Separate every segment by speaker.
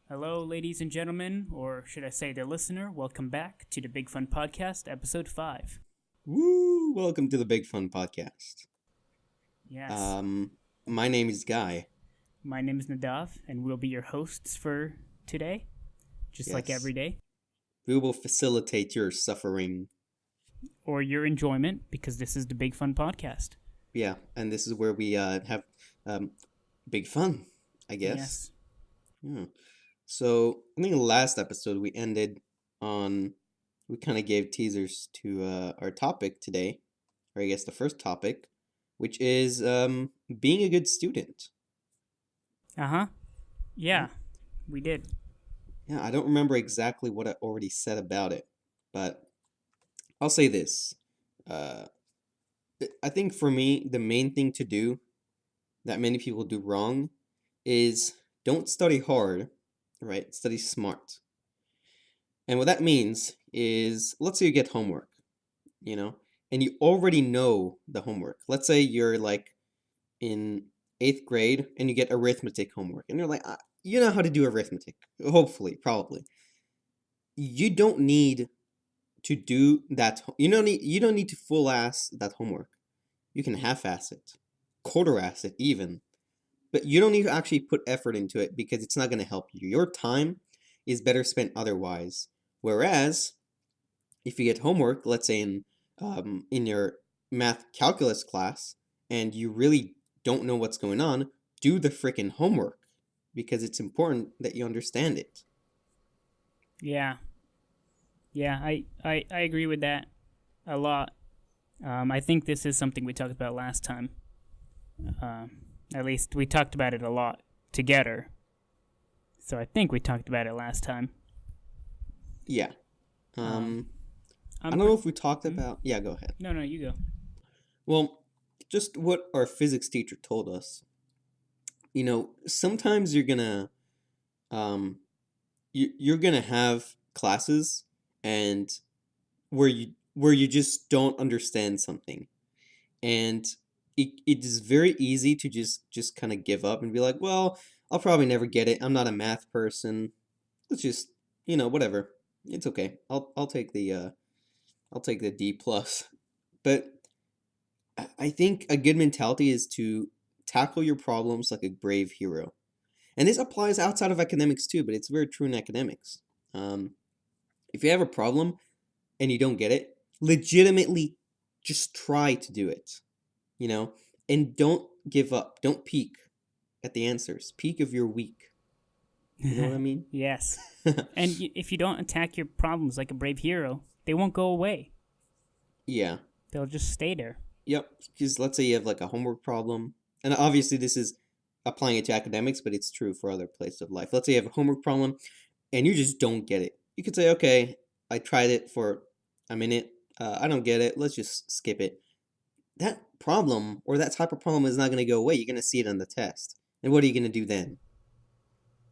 Speaker 1: Hello, ladies and gentlemen, or should I say the listener, welcome back to the Big Fun Podcast, Episode 5.
Speaker 2: Woo! Welcome to the Big Fun Podcast.
Speaker 1: Yes,
Speaker 2: Um, my name is Guy.
Speaker 1: my name is Nadav, and we'll be your hosts for today, just like
Speaker 2: Yes.
Speaker 1: every day,
Speaker 2: We will facilitate your suffering.
Speaker 1: or your enjoyment, because this is the Big Fun Podcast.
Speaker 2: Yeah, and this is where we have um, big fun, I guess.
Speaker 1: Yes.
Speaker 2: Yeah. So, I think the last episode we ended on, we kind of gave teasers to our topic today, or I guess the first topic, which is being a good student.
Speaker 1: Uh-huh. Yeah, we did.
Speaker 2: Yeah, I don't remember exactly what I already said about it, but I'll say this. Uh, I think for me, the main thing to do that many people do wrong is don't study hard, right? Study smart. And what that means is, let's say you get homework, you know, and you already know the homework. Let's say you're like in eighth grade and you get arithmetic homework, and you're like, you know how to do arithmetic, hopefully, probably. You don't need to do that. You don't need to full ass that homework. You can half ass it, quarter ass it even, but you don't need to actually put effort into it because it's not going to help you. Your time is better spent otherwise. Whereas if you get homework, let's say in your math calculus class, and you really don't know what's going on, do the freaking homework because it's important that you understand it.
Speaker 1: Yeah. Yeah, I agree with that a lot. I think this is something we talked about last time. At least we talked about it a lot together. So I think we talked about it last time.
Speaker 2: Yeah.
Speaker 1: Um,
Speaker 2: I don't know if we talked about. Yeah, go ahead.
Speaker 1: No, you go.
Speaker 2: Well, just what our physics teacher told us. Sometimes um, you're gonna have classes and where you just don't understand something, and it is very easy to just kind of give up and be like, well, I'll probably never get it. I'm not a math person. Let's just whatever. It's okay. I'll take the D plus. But I think a good mentality is to tackle your problems like a brave hero. And this applies outside of academics too, but it's very true in academics. Um, if you have a problem and you don't get it, legitimately just try to do it, you know, and don't give up. Don't peek at the answers. Peek if you're weak. You know what I mean?
Speaker 1: Yes. And if you don't attack your problems like a brave hero, they won't go away.
Speaker 2: Yeah.
Speaker 1: They'll just stay there.
Speaker 2: Yep. Because let's say you have like a homework problem, and obviously this is applying it to academics, but it's true for other places of life. Let's say you have a homework problem and you just don't get it. You could say, okay, I tried it for a minute. I don't get it. Let's just skip it. That problem or that type of problem is not going to go away. You're going to see it on the test. And what are you going to do then?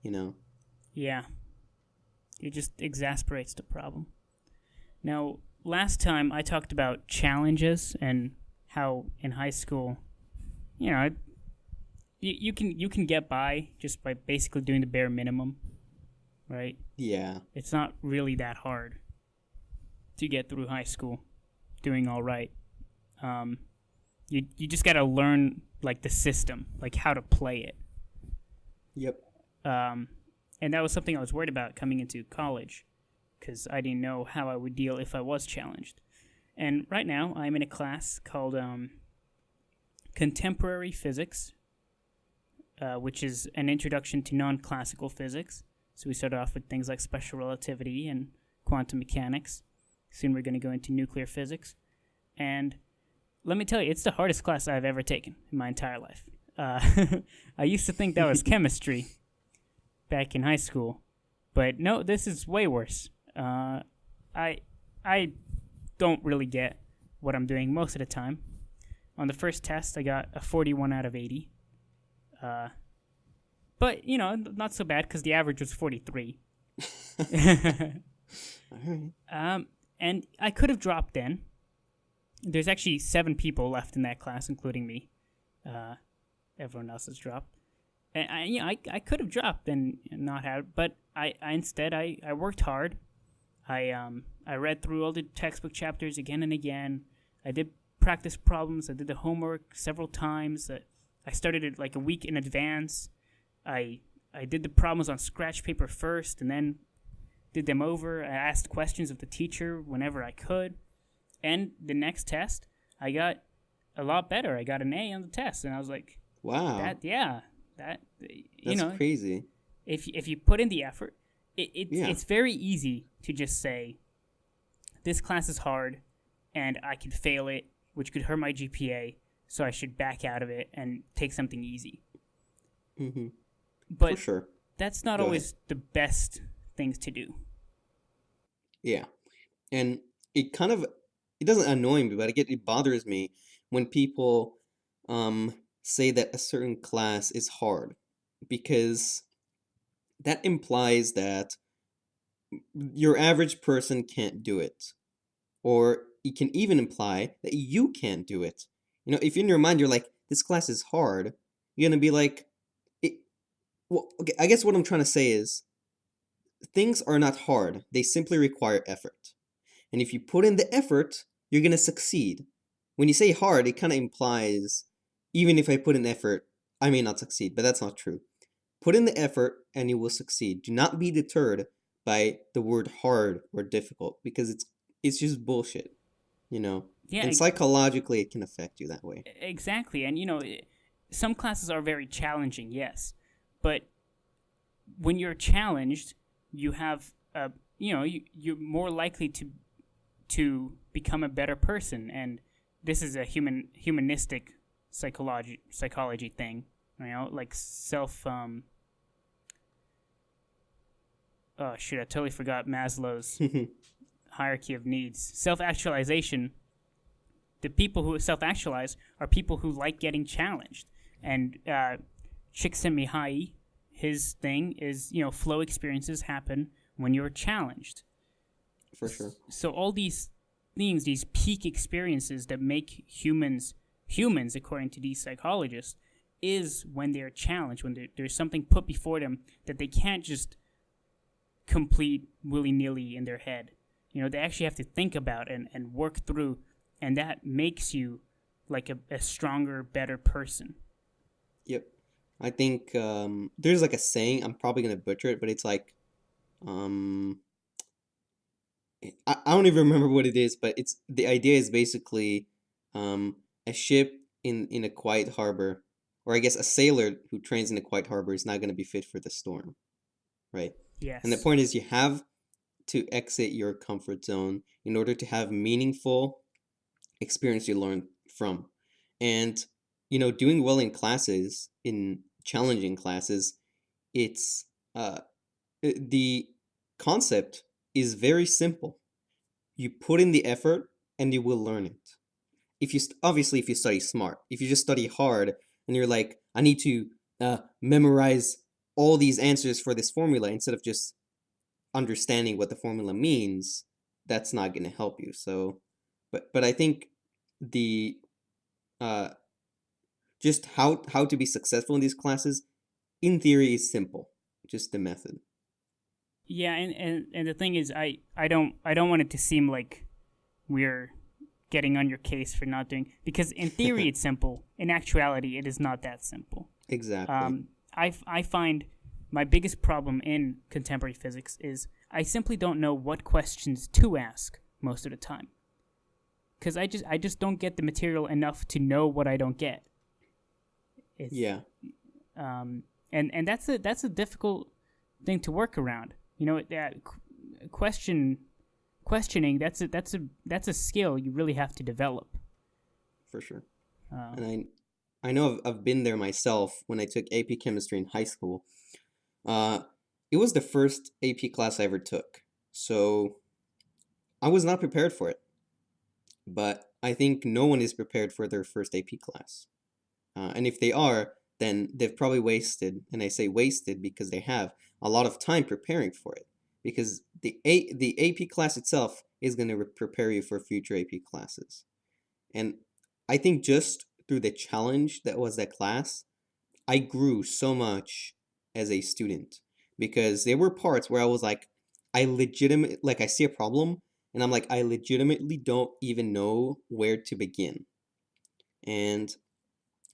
Speaker 2: You know?
Speaker 1: Yeah. It just exasperates the problem. Now, last time I talked about challenges and how in high school, you know, you can get by just by basically doing the bare minimum, right?
Speaker 2: Yeah.
Speaker 1: It's not really that hard to get through high school, doing all right. You just got to learn like the system, like how to play it.
Speaker 2: Yep.
Speaker 1: And that was something I was worried about coming into college, because I didn't know how I would deal if I was challenged. And right now, I'm in a class called Contemporary Physics, which is an introduction to non-classical physics. So we start off with things like special relativity and quantum mechanics. Soon we're going to go into nuclear physics. And let me tell you, it's the hardest class I've ever taken in my entire life. I used to think that was chemistry back in high school, but no, this is way worse. I don't really get what I'm doing most of the time. On the first test, I got a 41 out of 80. But, you know, not so bad because the average was 43. And I could have dropped then. There's actually 7 people left in that class, including me. Everyone else has dropped. And I could have dropped and not had, but I instead I worked hard. I read through all the textbook chapters again and again. I did practice problems. I did the homework several times. I started it like a week in advance. I did the problems on scratch paper first, and then did them over. I asked questions of the teacher whenever I could. And the next test, I got a lot better. I got an A on the test, and I was like,
Speaker 2: Wow,
Speaker 1: that yeah, that you
Speaker 2: that's
Speaker 1: know,
Speaker 2: crazy.
Speaker 1: if you put in the effort,
Speaker 2: Yeah.
Speaker 1: it's very easy to just say this class is hard, and I could fail it, which could hurt my GPA. So I should back out of it and take something easy.
Speaker 2: Mm-hmm. For
Speaker 1: But
Speaker 2: sure.
Speaker 1: that's not
Speaker 2: Go ahead.
Speaker 1: always the best things to do.
Speaker 2: Yeah. And it kind of it doesn't annoy me, but it bothers me when people um say that a certain class is hard because that implies that your average person can't do it. Or it can even imply that you can't do it. You know, if in your mind you're like, this class is hard, you're gonna be like, it, well, okay, I guess what I'm trying to say is things are not hard, they simply require effort. And if you put in the effort, you're gonna succeed. When you say hard, it kind of implies even if I put in effort, I may not succeed, but that's not true. Put in the effort and you will succeed. Do not be deterred by the word hard or difficult because it's just bullshit, you know.
Speaker 1: Yeah,
Speaker 2: And psychologically it can affect you that way.
Speaker 1: exactly. And some classes are very challenging, yes, but when you're challenged, you have you're more likely to become a better person. And this is a humanistic psychology thing, like self oh shit, I totally forgot Maslow's hierarchy of needs. Self-actualization. The people who self-actualize are people who like getting challenged. And Csikszentmihalyi, his thing is, flow experiences happen when you're challenged.
Speaker 2: For sure.
Speaker 1: So all these things, these peak experiences that make humans, according to these psychologists, is when they're challenged, when there's something put before them that they can't just complete willy-nilly in their head. They actually have to think about and work through, and that makes you like a stronger, better person.
Speaker 2: Yep. I think there's like a saying, I'm probably gonna butcher it, but it's like um I don't even remember what it is, but it's the idea is basically um, a ship in a quiet harbor, or I guess a sailor who trains in a quiet harbor is not going to be fit for the storm, right? And the
Speaker 1: Yes.
Speaker 2: point is, you have to exit your comfort zone in order to have meaningful experience you learn from. And doing well in classes, in challenging classes, it's the concept is very simple. You put in the effort and you will learn it. Obviously if you study smart, if you just study hard and you're like, I need to memorize all these answers for this formula instead of just understanding what the formula means, that's not going to help you. So, but I think the uh, just how to be successful in these classes, in theory, is simple. Just the method.
Speaker 1: Yeah, and the thing is, I don't want it to seem like we're getting on your case for not doing, because in theory it's simple. In actuality, it is not that simple.
Speaker 2: Exactly.
Speaker 1: I find my biggest problem in contemporary physics is I simply don't know what questions to ask most of the time, because I just don't get the material enough to know what I don't get. It's,
Speaker 2: Yeah.
Speaker 1: and that's a difficult thing to work around. That questioning, that's a skill you really have to develop.
Speaker 2: For sure.
Speaker 1: Uh,
Speaker 2: And I know I've been there myself when I took AP chemistry in high school. Uh, it was the first AP class I ever took, so I was not prepared for it. But I think no one is prepared for their first AP class. And if they are, then they've probably wasted, and I say wasted because they have a lot of time preparing for it. Because the AP class itself is going to prepare you for future AP classes. And I think just through the challenge that was that class, I grew so much as a student because there were parts where I was like, I see a problem and I'm like, I legitimately don't even know where to begin. And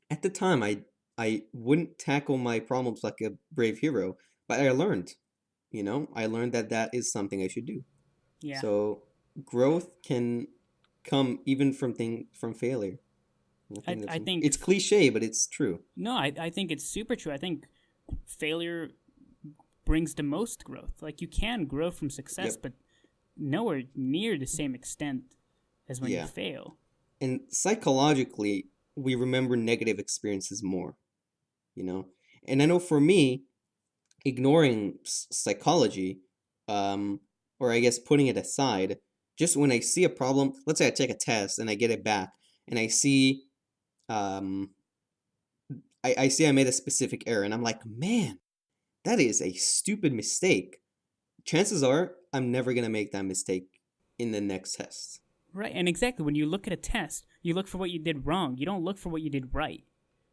Speaker 2: at the time, I wouldn't tackle my problems like a brave hero, but I learned, I learned that that is something I should do.
Speaker 1: Yeah.
Speaker 2: So growth can come even from failure. I
Speaker 1: I,
Speaker 2: think
Speaker 1: I think,
Speaker 2: it's cliche, but it's true.
Speaker 1: no, I think it's super true. I think failure brings the most growth. Like, you can grow from success,
Speaker 2: Yep.
Speaker 1: but nowhere near the same extent as when you
Speaker 2: Yeah.
Speaker 1: fail.
Speaker 2: And psychologically, we remember negative experiences more, you know? And I know for me, ignoring psychology, um, or I guess putting it aside, just when I see a problem, let's say I take a test and I get it back, and um, I see I made a specific error, and I'm like, man, that is a stupid mistake. Chances are I'm never gonna make that mistake in the next test.
Speaker 1: Right, and exactly, when you look at a test, you look for what you did wrong. You don't look for what you did right.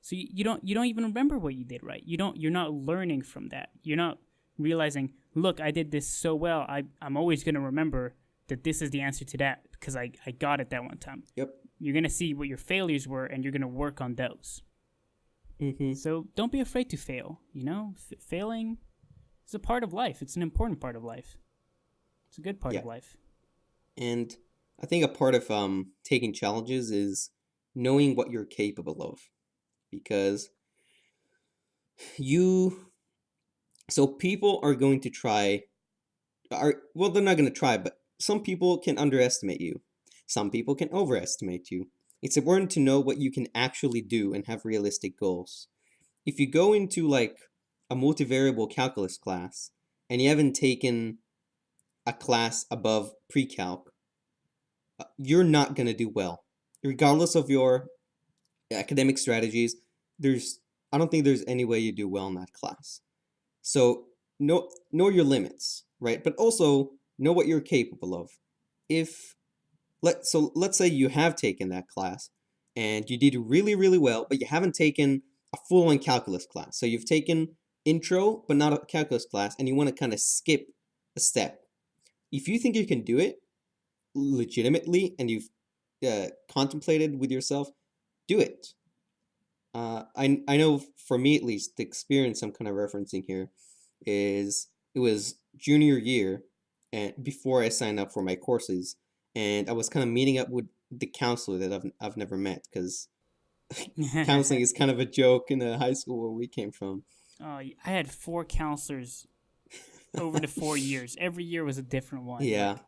Speaker 1: So you don't even remember what you did right. You're not learning from that. You're not realizing, look, I did this so well. I'm always gonna remember that this is the answer to that because I got it that one time.
Speaker 2: Yep.
Speaker 1: You're gonna see what your failures were and you're gonna work on those.
Speaker 2: Mm-hmm.
Speaker 1: So don't be afraid to fail. Failing is a part of life. It's an important part of life. It's a good part
Speaker 2: Yeah.
Speaker 1: of life.
Speaker 2: And I think a part of taking challenges is knowing what you're capable of, because you so people are going to try are well, they're not going to try, but some people can underestimate you. Some people can overestimate you. It's important to know what you can actually do and have realistic goals. If you go into like a multivariable calculus class and you haven't taken a class above pre-calc, you're not going to do well. Regardless of your academic strategies, there's I don't think there's any way you do well in that class. So know your limits, right? But also know what you're capable of. If let's say you have taken that class and you did really really well, but you haven't taken a full-on calculus class. So you've taken intro but not a calculus class, and you want to kind of skip a step. If you think you can do it legitimately and you've contemplated with yourself, do it. I know for me at least, the experience I'm kind of referencing here is it was junior year and before I signed up for my courses, and I was kind of meeting up with the counselor that I've never met because counseling is kind of a joke in the high school where we came from.
Speaker 1: I had four counselors over the 4 years. Every year was a different one.
Speaker 2: Yeah,
Speaker 1: Like,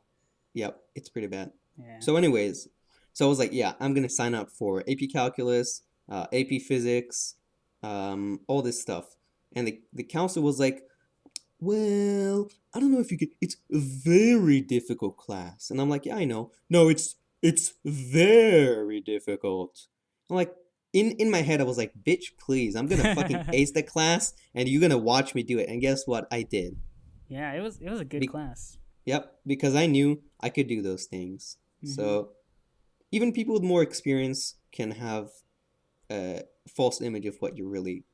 Speaker 2: yep, it's pretty bad.
Speaker 1: yeah.
Speaker 2: So, anyways, so I was like, yeah, I'm gonna sign up for AP Calculus, AP Physics, all this stuff. And the counselor was like, well, I don't know if you could. It's a very difficult class, and I'm like, yeah, I know. No, it's very difficult. I'm like, in my head, I was like, bitch, please, I'm gonna fucking ace the class, and you're gonna watch me do it. And guess what? I did.
Speaker 1: Yeah, it was a good
Speaker 2: Be-
Speaker 1: class.
Speaker 2: yep, because I knew I could do those things.
Speaker 1: Hmm.
Speaker 2: So even people with more experience can have a false image of what you really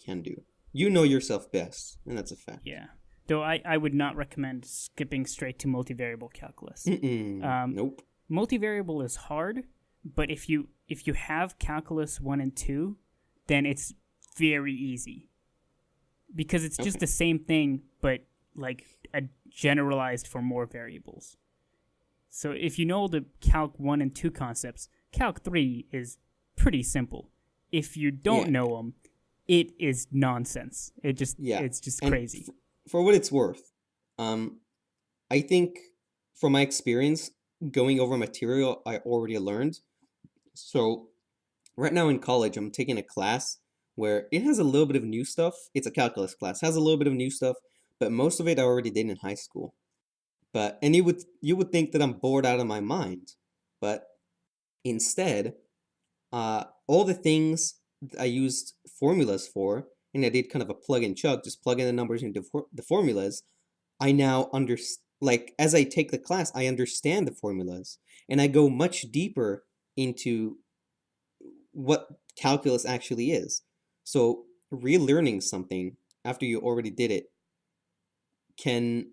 Speaker 2: can do. You know yourself best, and that's a fact.
Speaker 1: Yeah. Though I would not recommend skipping straight to multivariable calculus.
Speaker 2: Mm-mm,
Speaker 1: Um,
Speaker 2: nope.
Speaker 1: Multivariable is hard, but if you have calculus 1 and 2, then it's very easy because it's just
Speaker 2: Okay.
Speaker 1: the same thing, but like a generalized for more variables. So if you know the Calc 1 and 2 concepts, Calc 3 is pretty simple. If you don't
Speaker 2: Yeah,
Speaker 1: know them, it is nonsense.
Speaker 2: yeah.
Speaker 1: It's just
Speaker 2: And
Speaker 1: crazy.
Speaker 2: for what it's worth, um, I think from my experience going over material I already learned. So right now in college, I'm taking a class where it has a little bit of new stuff. It's a calculus class, has a little bit of new stuff, but most of it I already did in high school. But and you would think that I'm bored out of my mind, but instead, all the things that I used formulas for, and I did kind of a plug and chug, just plug in the numbers into the formulas. I now understand, like as I take the class, I understand the formulas, and I go much deeper into what calculus actually is. So relearning something after you already did it can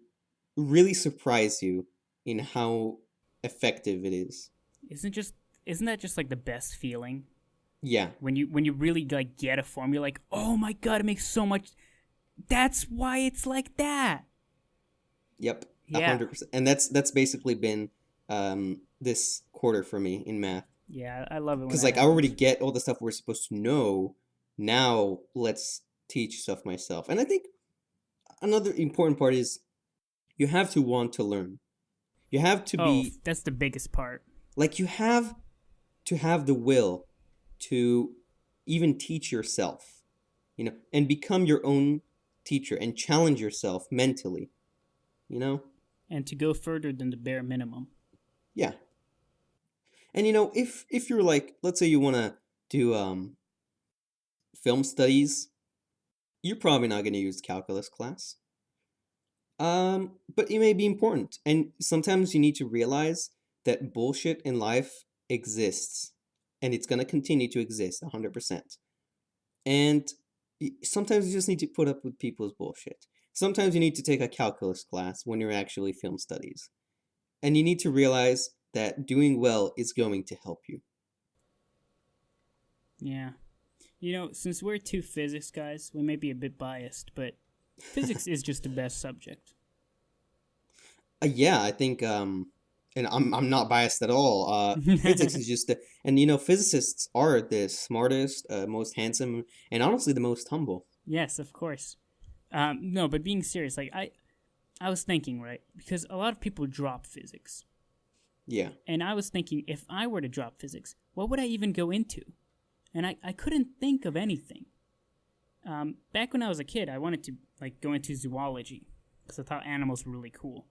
Speaker 2: really surprise you in how effective it is.
Speaker 1: Isn't just isn't that just like the best feeling
Speaker 2: Yeah,
Speaker 1: when you really like get a form? You're like, oh my god, it makes so much. That's why it's like that.
Speaker 2: yep,
Speaker 1: Yeah,
Speaker 2: 100%. And that's basically been this quarter for me in math.
Speaker 1: yeah, I love it when
Speaker 2: Because
Speaker 1: that
Speaker 2: like I already
Speaker 1: happens.
Speaker 2: get all the stuff we're supposed to know. Now let's teach stuff myself. And I think another important part is you have to want to learn. You have to
Speaker 1: Oh,
Speaker 2: be
Speaker 1: that's the biggest part.
Speaker 2: like you have to have the will to even teach yourself, and become your own teacher and challenge yourself mentally, you know?
Speaker 1: And to go further than the bare minimum.
Speaker 2: Yeah. And if you're like, let's say you want to do film studies, you're probably not going to use calculus class. But it may be important. And sometimes you need to realize that bullshit in life exists and it's going to continue to exist 100%. And sometimes you just need to put up with people's bullshit. Sometimes you need to take a calculus class when you're actually film studies. And you need to realize that doing well is going to help you.
Speaker 1: Yeah. Since we're two physics guys, we may be a bit biased, but physics is just the best subject.
Speaker 2: Yeah, I think and I'm not biased at all. Physics is just and physicists are the smartest, most handsome, and honestly the most humble.
Speaker 1: Yes, of course. No, but being serious, like I was thinking, right? Because a lot of people drop physics.
Speaker 2: Yeah.
Speaker 1: And I was thinking, if I were to drop physics, what would I even go into? And I couldn't think of anything. Back when I was a kid, I wanted to like go into zoology because I thought animals were really cool.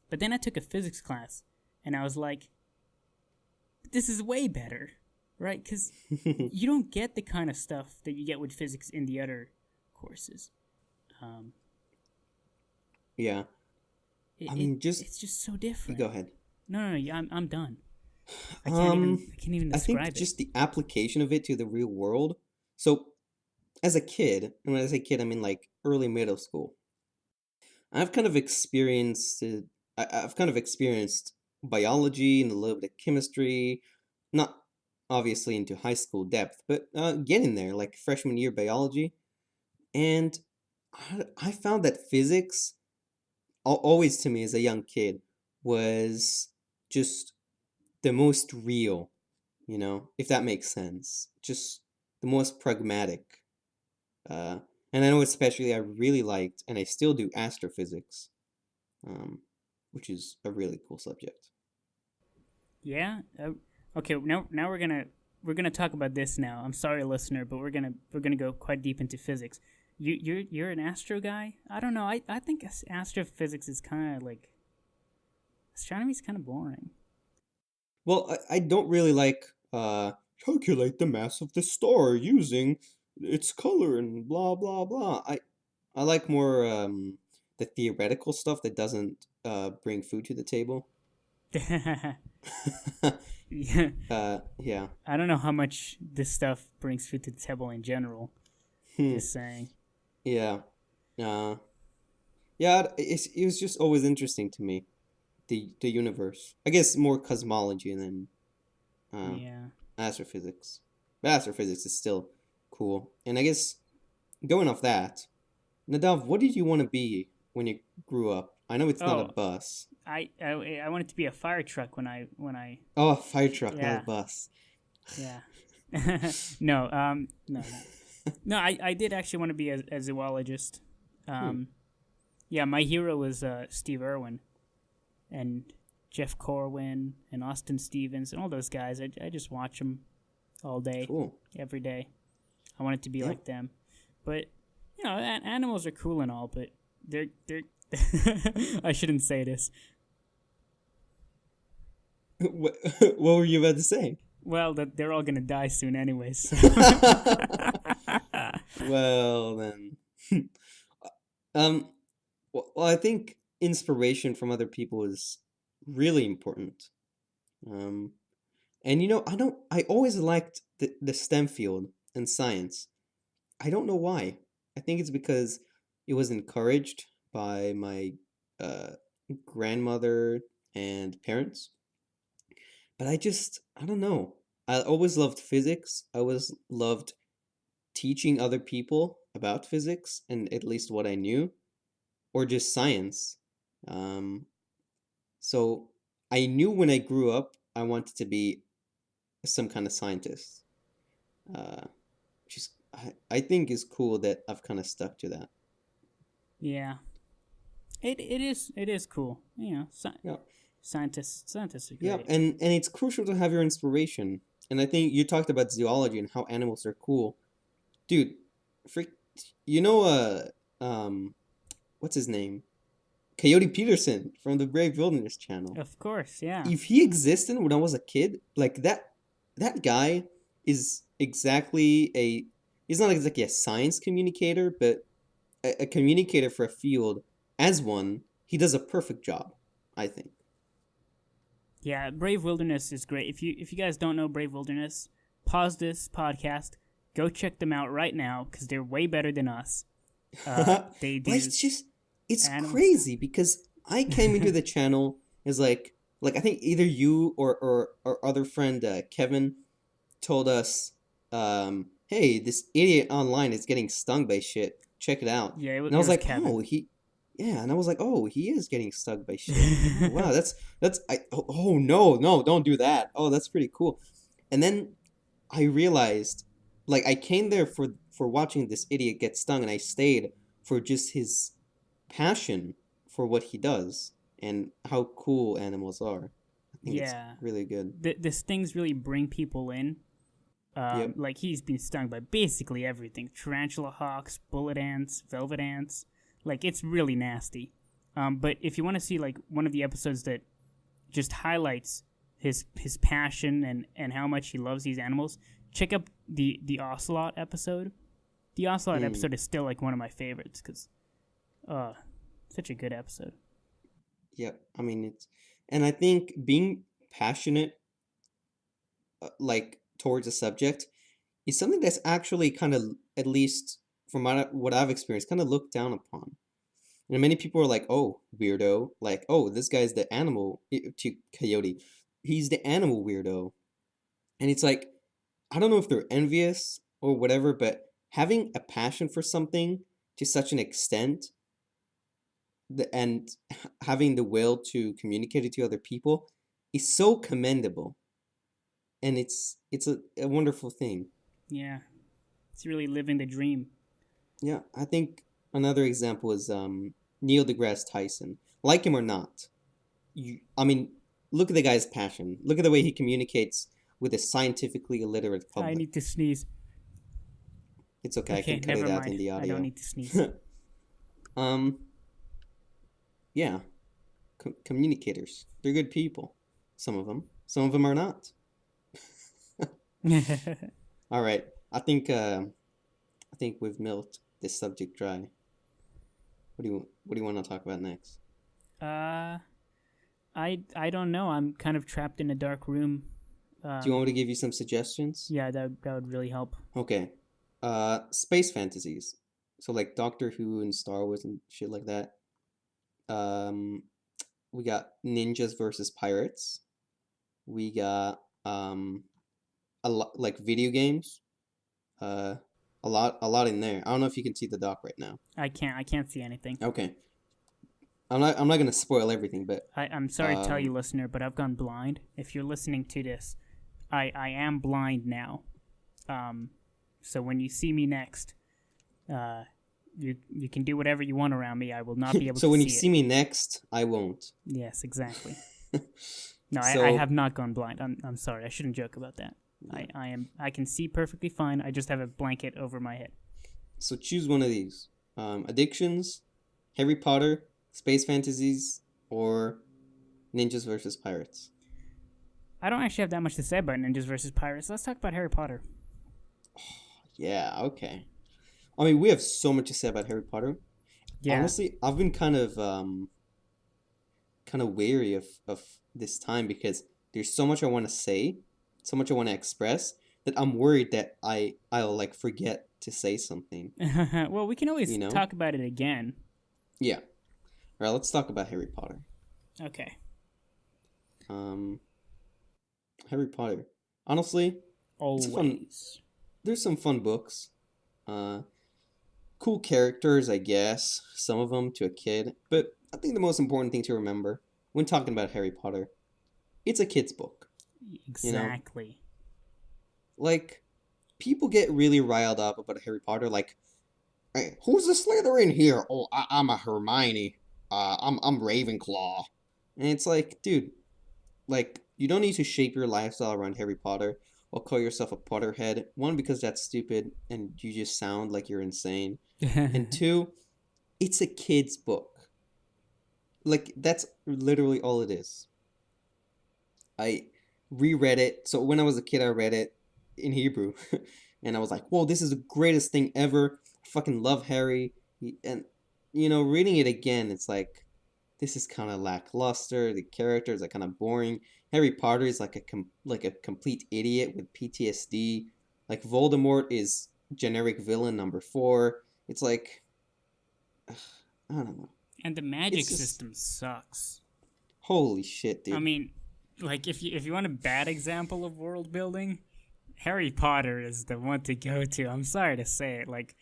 Speaker 1: But then I took a physics class, and I was like, this is way better, right? Because you don't get the kind of stuff that you get with physics in the other courses. Um,
Speaker 2: Yeah.
Speaker 1: it,
Speaker 2: I
Speaker 1: it
Speaker 2: mean, just
Speaker 1: it's just so
Speaker 2: you
Speaker 1: different.
Speaker 2: go ahead.
Speaker 1: No, yeah, I'm done.
Speaker 2: Um,
Speaker 1: I can't even
Speaker 2: I think
Speaker 1: describe it.
Speaker 2: just the application of it to the real world. So, as a kid, and when I say kid, I mean like early middle school. I've kind of experienced I've kind of experienced biology and a little bit of chemistry, not obviously into high school depth, but getting there, like freshman year biology. And I found that physics, always to me as a young kid, was just the most real, if that makes sense. Just the most pragmatic. Uh, and I know especially I really liked, and I still do, astrophysics, um, which is a really cool subject.
Speaker 1: Yeah. Okay. Now we're gonna talk about this now. I'm sorry, listener, but we're gonna go quite deep into physics. You're an astro guy. I don't know. I think astrophysics is kind of like astronomy is kind of boring.
Speaker 2: Well, I don't really like calculate the mass of the star using its color and blah blah blah. I like more the theoretical stuff that doesn't bring food to the table.
Speaker 1: Yeah.
Speaker 2: Yeah.
Speaker 1: I don't know how much this stuff brings food to the table in general.
Speaker 2: Hmm.
Speaker 1: Just saying.
Speaker 2: Yeah. Uh, yeah, it was just always interesting to me, the universe. I guess more cosmology than uh,
Speaker 1: Yeah.
Speaker 2: astrophysics. But astrophysics is still cool. And I guess going off that, Nadav, what did you want to be when you grew up? I know it's not a
Speaker 1: Oh,
Speaker 2: bus.
Speaker 1: I wanted to be a fire truck when I
Speaker 2: Oh, a fire truck, not a
Speaker 1: yeah.
Speaker 2: bus.
Speaker 1: Yeah. No, no. No, I did actually want to be a zoologist.
Speaker 2: Hmm.
Speaker 1: Yeah, my hero was Steve Irwin and Jeff Corwin and Austin Stevens and all those guys. I just watch them all day,
Speaker 2: Cool.
Speaker 1: every day. I wanted to be
Speaker 2: Yeah.
Speaker 1: like them. But, animals are cool and all, but they're I shouldn't say this.
Speaker 2: What, what were you about to say?
Speaker 1: Well, that they're all gonna die soon anyways. So.
Speaker 2: Well, then. um, well, I think inspiration from other people is really important. Um, and I always liked the STEM field and science. I don't know why. I think it's because it was encouraged by my uh, grandmother and parents. But I don't know. I always loved physics. I always loved teaching other people about physics and at least what I knew, or just science. Um, so I knew when I grew up I wanted to be some kind of scientist. Uh, just I think is cool that I've kind of stuck to that.
Speaker 1: Yeah, it is cool. You know,
Speaker 2: Yeah,
Speaker 1: scientists are
Speaker 2: yeah,
Speaker 1: great.
Speaker 2: and it's crucial to have your inspiration. And I think you talked about zoology and how animals are cool, dude. Freak, you know, what's his name? Coyote Peterson from the Brave Wilderness channel.
Speaker 1: Of course, yeah.
Speaker 2: If he existed when I was a kid, like that guy is exactly a he's not exactly a science communicator, but a communicator for a field as one, he does a perfect job, I think.
Speaker 1: Yeah, Brave Wilderness is great. If you guys don't know Brave Wilderness, pause this podcast, go check them out right now because they're way better than us.
Speaker 2: But
Speaker 1: They do
Speaker 2: it's just it's
Speaker 1: animal stuff.
Speaker 2: crazy because I came into the channel as like I think either you or our other friend Kevin told us, hey, this idiot online is getting stung by shit. Check it out.
Speaker 1: Yeah,
Speaker 2: And I
Speaker 1: it
Speaker 2: was
Speaker 1: was
Speaker 2: like,
Speaker 1: Kevin.
Speaker 2: yeah, and I was like, oh, he is getting stung by shit. Wow, oh no, no, don't do that. Oh, that's pretty cool. And then I realized, like, I came there for watching this idiot get stung, and I stayed for just his passion for what he does and how cool animals are. I think it's
Speaker 1: Yeah,
Speaker 2: really good.
Speaker 1: the stings really bring people in.
Speaker 2: Yep.
Speaker 1: Like he's been stung by basically everything: tarantula hawks, bullet ants, velvet ants. Like it's really nasty. But if you want to see like one of the episodes that just highlights his passion and how much he loves these animals, check out the ocelot episode. The ocelot
Speaker 2: Mm.
Speaker 1: episode is still like one of my favorites because uh such a good episode.
Speaker 2: Yep. I mean, and I think being passionate, like towards a subject, is something that's actually kind of, at least from what I've experienced, kind of looked down upon. And many people are like, "Oh, weirdo!" Like, "Oh, this guy's the animal to Coyote. He's the animal weirdo." And it's like, I don't know if they're envious or whatever, but having a passion for something to such an extent, and having the will to communicate it to other people is so commendable, and it's a wonderful thing.
Speaker 1: Yeah, it's really living the dream.
Speaker 2: Yeah, I think another example is Neil deGrasse Tyson. Like him or not, I mean, look at the guy's passion. Look at the way he communicates with a scientifically illiterate
Speaker 1: I
Speaker 2: public.
Speaker 1: need to sneeze.
Speaker 2: It's okay, I
Speaker 1: Okay,
Speaker 2: can cut
Speaker 1: never
Speaker 2: it out
Speaker 1: mind.
Speaker 2: in the
Speaker 1: I don't
Speaker 2: audio.
Speaker 1: need to sneeze.
Speaker 2: um, yeah, communicators. They're good people. Some of them. Some of them are not. All right. I think we've milked this subject dry. What do you want to talk about next?
Speaker 1: uh, I don't know. I'm kind of trapped in a dark room.
Speaker 2: Do you want me to give you some suggestions?
Speaker 1: Yeah, that would really help.
Speaker 2: Okay. Space fantasies. So like Doctor Who and Star Wars and shit like that. Um, we got ninjas versus pirates. We got a lot like video games. Uh, a lot in there. I don't know if you can see the doc right now.
Speaker 1: I can't see anything.
Speaker 2: Okay. I'm not gonna spoil everything, but
Speaker 1: I'm sorry to tell you,
Speaker 2: um
Speaker 1: listener, but I've gone blind. If you're listening to this, I am blind now. So when you see me next, uh, you can do whatever you want around me. I will not be able
Speaker 2: so
Speaker 1: to
Speaker 2: when
Speaker 1: see
Speaker 2: you
Speaker 1: it.
Speaker 2: see me next, I won't.
Speaker 1: Yes, exactly. No, I
Speaker 2: So
Speaker 1: have not gone blind. I'm sorry. I shouldn't joke about that.
Speaker 2: yeah.
Speaker 1: I can see perfectly fine. I just have a blanket over my head.
Speaker 2: So choose one of these. Addictions, Harry Potter, space fantasies, or ninjas versus pirates.
Speaker 1: I don't actually have that much to say about ninjas versus pirates. Let's talk about Harry Potter.
Speaker 2: Yeah, okay. I mean, we have so much to say about Harry Potter.
Speaker 1: Yeah,
Speaker 2: Honestly, I've been kind of wary of this time because there's so much I want to say, so much I want to express that I'm worried that I'll like forget to say something,
Speaker 1: Well, we can always
Speaker 2: you know?
Speaker 1: talk about it again.
Speaker 2: Yeah. All right, let's talk about Harry Potter.
Speaker 1: Okay.
Speaker 2: Um, Harry Potter. Honestly, it's a fun.
Speaker 1: Always.
Speaker 2: There's some fun books. Uh, cool characters, I guess. Some of them to a kid, but I think the most important thing to remember when talking about Harry Potter, it's a kid's book. You know,
Speaker 1: Exactly.
Speaker 2: like people get really riled up about Harry Potter. Like, hey, who's the Slytherin here? Oh, I'm a Hermione. I'm Ravenclaw. And it's like, dude, like you don't need to shape your lifestyle around Harry Potter or call yourself a Potterhead. One, because that's stupid and you just sound like you're insane. And two, it's a kid's book. Like that's literally all it is. I reread it. So when I was a kid, I read it in Hebrew, and I was like, "Whoa, this is the greatest thing ever! I fucking love Harry." And reading it again, it's like this is kind of lackluster. The characters are kind of boring. Harry Potter is like a complete idiot with PTSD. Like Voldemort is generic villain number 4. It's like ugh, I don't know.
Speaker 1: And the magic
Speaker 2: It's just
Speaker 1: system sucks.
Speaker 2: holy shit,
Speaker 1: I
Speaker 2: dude.
Speaker 1: mean, like if you want a bad example of world building, Harry Potter is the one to go to. I'm sorry to say it, like,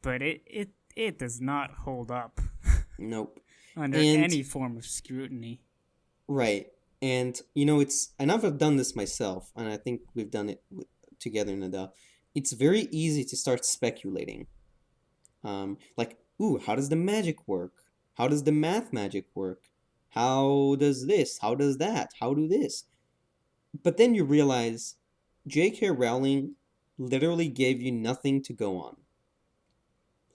Speaker 1: but it does not hold up
Speaker 2: Nope.
Speaker 1: under
Speaker 2: And
Speaker 1: any form of scrutiny.
Speaker 2: right. And and I've done this myself, and I think we've done it together, Nadav. It's very easy to start speculating. Like, ooh, how does the magic work? How does the math magic work? How does this? How does that? How do this? But then you realize J.K. Rowling literally gave you nothing to go on.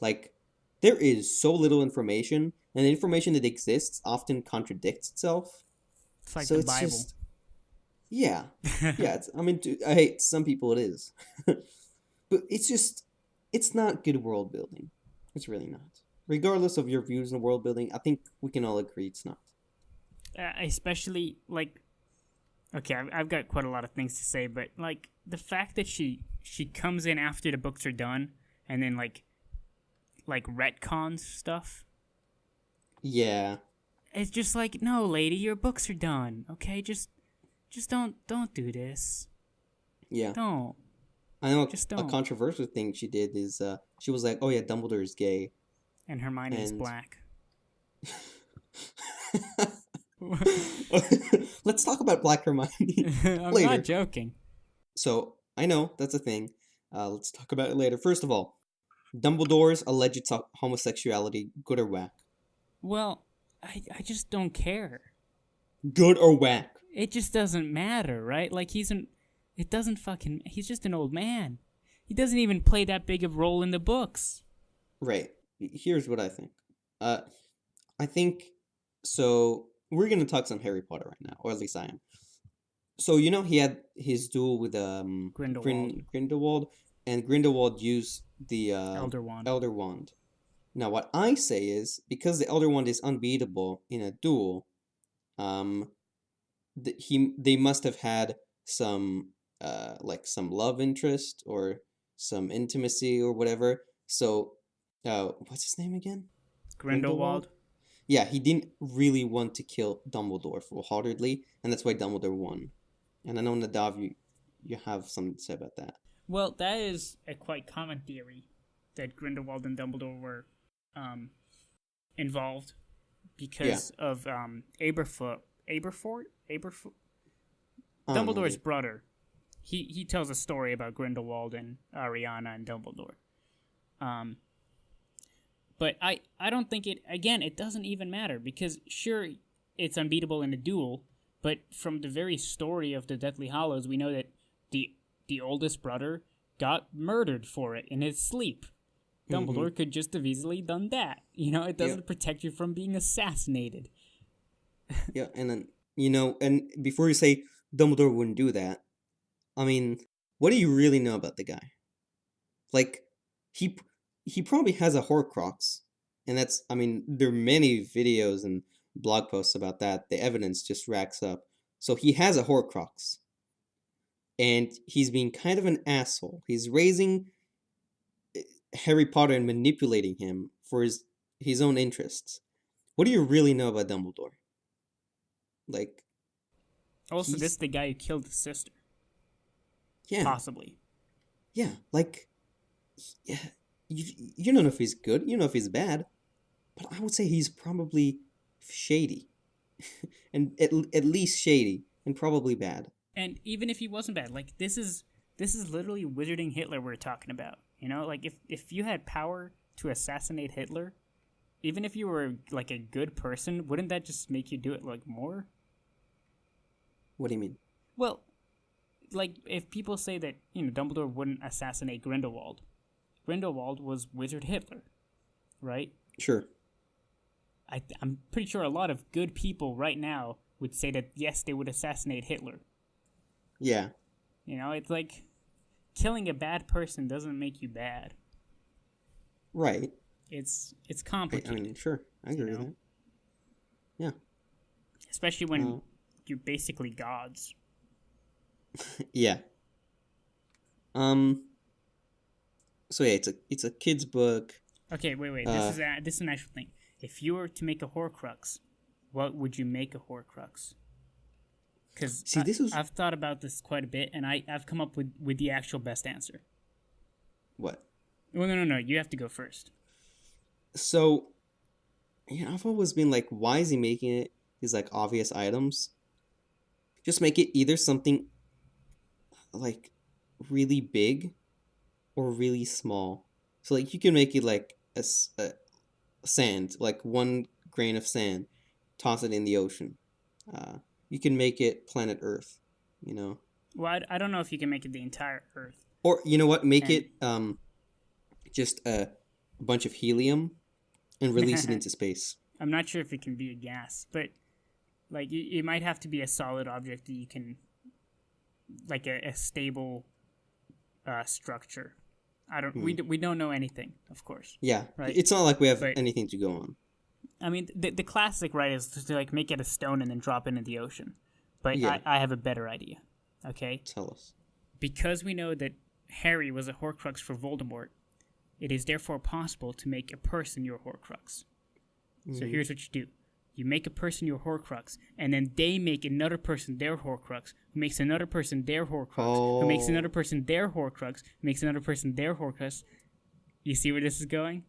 Speaker 2: Like, there is so little information, and the information that exists often contradicts itself.
Speaker 1: It's like
Speaker 2: So
Speaker 1: the
Speaker 2: it's
Speaker 1: Bible.
Speaker 2: just, yeah, yeah. I mean, I hate some people. It is, but it's not good world building. It's really not. Regardless of your views on world building, I think we can all agree it's not.
Speaker 1: Especially like, okay, I've got quite a lot of things to say, but like the fact that she comes in after the books are done and then like retcons stuff.
Speaker 2: Yeah,
Speaker 1: It's just like, no, lady, your books are done. Okay, just don't do this.
Speaker 2: yeah.
Speaker 1: Don't.
Speaker 2: I know
Speaker 1: Just
Speaker 2: a
Speaker 1: don't.
Speaker 2: controversial thing she did is she was like, "Oh yeah, Dumbledore is gay,"
Speaker 1: And Hermione is
Speaker 2: and
Speaker 1: black.
Speaker 2: let's talk about Black Hermione
Speaker 1: I'm not
Speaker 2: later.
Speaker 1: joking.
Speaker 2: So I know that's a thing. Let's talk about it later. First of all, Dumbledore's alleged homosexuality, good or whack?
Speaker 1: Well, I just don't care.
Speaker 2: Good or whack?
Speaker 1: It just doesn't matter, right? Like it doesn't fucking, he's just an old man. He doesn't even play that big of a role in the books.
Speaker 2: Right. Here's what I think. Uh, I think so. We're gonna talk some Harry Potter right now, or at least I am. So he had his duel with
Speaker 1: Grindelwald,
Speaker 2: Grindelwald, and Grindelwald used the
Speaker 1: Elder Wand.
Speaker 2: Elder Wand. Now, what I say is because the Elder Wand is unbeatable in a duel, um, they must have had some like some love interest or some intimacy or whatever. So, what's his name again?
Speaker 1: Grindelwald.
Speaker 2: Grindelwald. Yeah, he didn't really want to kill Dumbledore full-heartedly, and that's why Dumbledore won. And I know Nadav, you have something to say about that.
Speaker 1: Well, that is a quite common theory that Grindelwald and Dumbledore were involved
Speaker 2: Yeah,
Speaker 1: because of Aberfort.
Speaker 2: I don't know,
Speaker 1: Dumbledore's
Speaker 2: dude.
Speaker 1: brother. He tells a story about Grindelwald and Ariana and Dumbledore. Um, but I don't think it doesn't even matter because sure it's unbeatable in a duel, but from the very story of the Deathly Hallows, we know that the oldest brother got murdered for it in his sleep.
Speaker 2: Mm-hmm.
Speaker 1: Dumbledore could just have easily done that. It
Speaker 2: Yeah,
Speaker 1: doesn't protect you from being assassinated.
Speaker 2: yeah, and then and before you say Dumbledore wouldn't do that, I mean, what do you really know about the guy? Like, he he probably has a Horcrux, and I mean, there are many videos and blog posts about that. The evidence just racks up. So he has a Horcrux, and he's being kind of an asshole. He's raising Harry Potter and manipulating him for his own interests. What do you really know about Dumbledore? Like
Speaker 1: Also, this is
Speaker 2: he's
Speaker 1: the guy who killed his sister,
Speaker 2: yeah,
Speaker 1: possibly.
Speaker 2: yeah, like yeah, you don't know if he's good, you don't know if he's bad, but I would say he's probably shady, and at least shady, and probably bad.
Speaker 1: And even if he wasn't bad, like this is literally wizarding Hitler we're talking about. You know, like if you had power to assassinate Hitler, even if you were like a good person, wouldn't that just make you do it like more?
Speaker 2: What do you mean?
Speaker 1: Well, like if people say that Dumbledore wouldn't assassinate Grindelwald, Grindelwald was Wizard Hitler, right?
Speaker 2: Sure.
Speaker 1: I'm pretty sure a lot of good people right now would say that yes, they would assassinate Hitler.
Speaker 2: Yeah.
Speaker 1: You know, it's like killing a bad person doesn't make you bad.
Speaker 2: Right.
Speaker 1: It's
Speaker 2: I mean,
Speaker 1: complicated,
Speaker 2: sure. I
Speaker 1: you
Speaker 2: agree with
Speaker 1: know,
Speaker 2: that. Yeah.
Speaker 1: especially when
Speaker 2: Uh,
Speaker 1: you're basically gods.
Speaker 2: yeah. Um. So yeah, it's a kid's book.
Speaker 1: Okay, wait.
Speaker 2: Uh.
Speaker 1: This is an actual thing. If you were to make a Horcrux, what would you make a Horcrux? Because
Speaker 2: See, this was
Speaker 1: I've thought about this quite a bit, and I've come up with the actual best answer.
Speaker 2: what?
Speaker 1: Well, no. You have to go first.
Speaker 2: So yeah, I've always been like, why is he making it these like obvious items? Just make it either something like really big or really small. So like you can make it like a sand, like 1 grain of sand, toss it in the ocean. Uh, you can make it planet Earth, you know,
Speaker 1: Well, I don't know if you can make it the entire Earth,
Speaker 2: or you know what, make
Speaker 1: and
Speaker 2: it just a bunch of helium and release it into space.
Speaker 1: I'm not sure if it can be a gas, but like it might have to be a solid object that you can, like a stable structure. I don't.
Speaker 2: Hmm.
Speaker 1: We don't know anything, of course,
Speaker 2: Yeah,
Speaker 1: right?
Speaker 2: it's not like we have
Speaker 1: But
Speaker 2: anything to go on.
Speaker 1: I mean, the classic right is to like make it a stone and then drop it into the ocean. But
Speaker 2: Yeah,
Speaker 1: I have a better idea. Okay,
Speaker 2: tell us.
Speaker 1: because we know that Harry was a Horcrux for Voldemort, it is therefore possible to make a person your Horcrux. So
Speaker 2: Mhm.
Speaker 1: here's what you do. You make a person your Horcrux, and then they make another person their Horcrux, who makes another person their Horcrux, who makes
Speaker 2: Oh,
Speaker 1: another person their Horcrux, who makes another person their Horcrux. You see where this is going?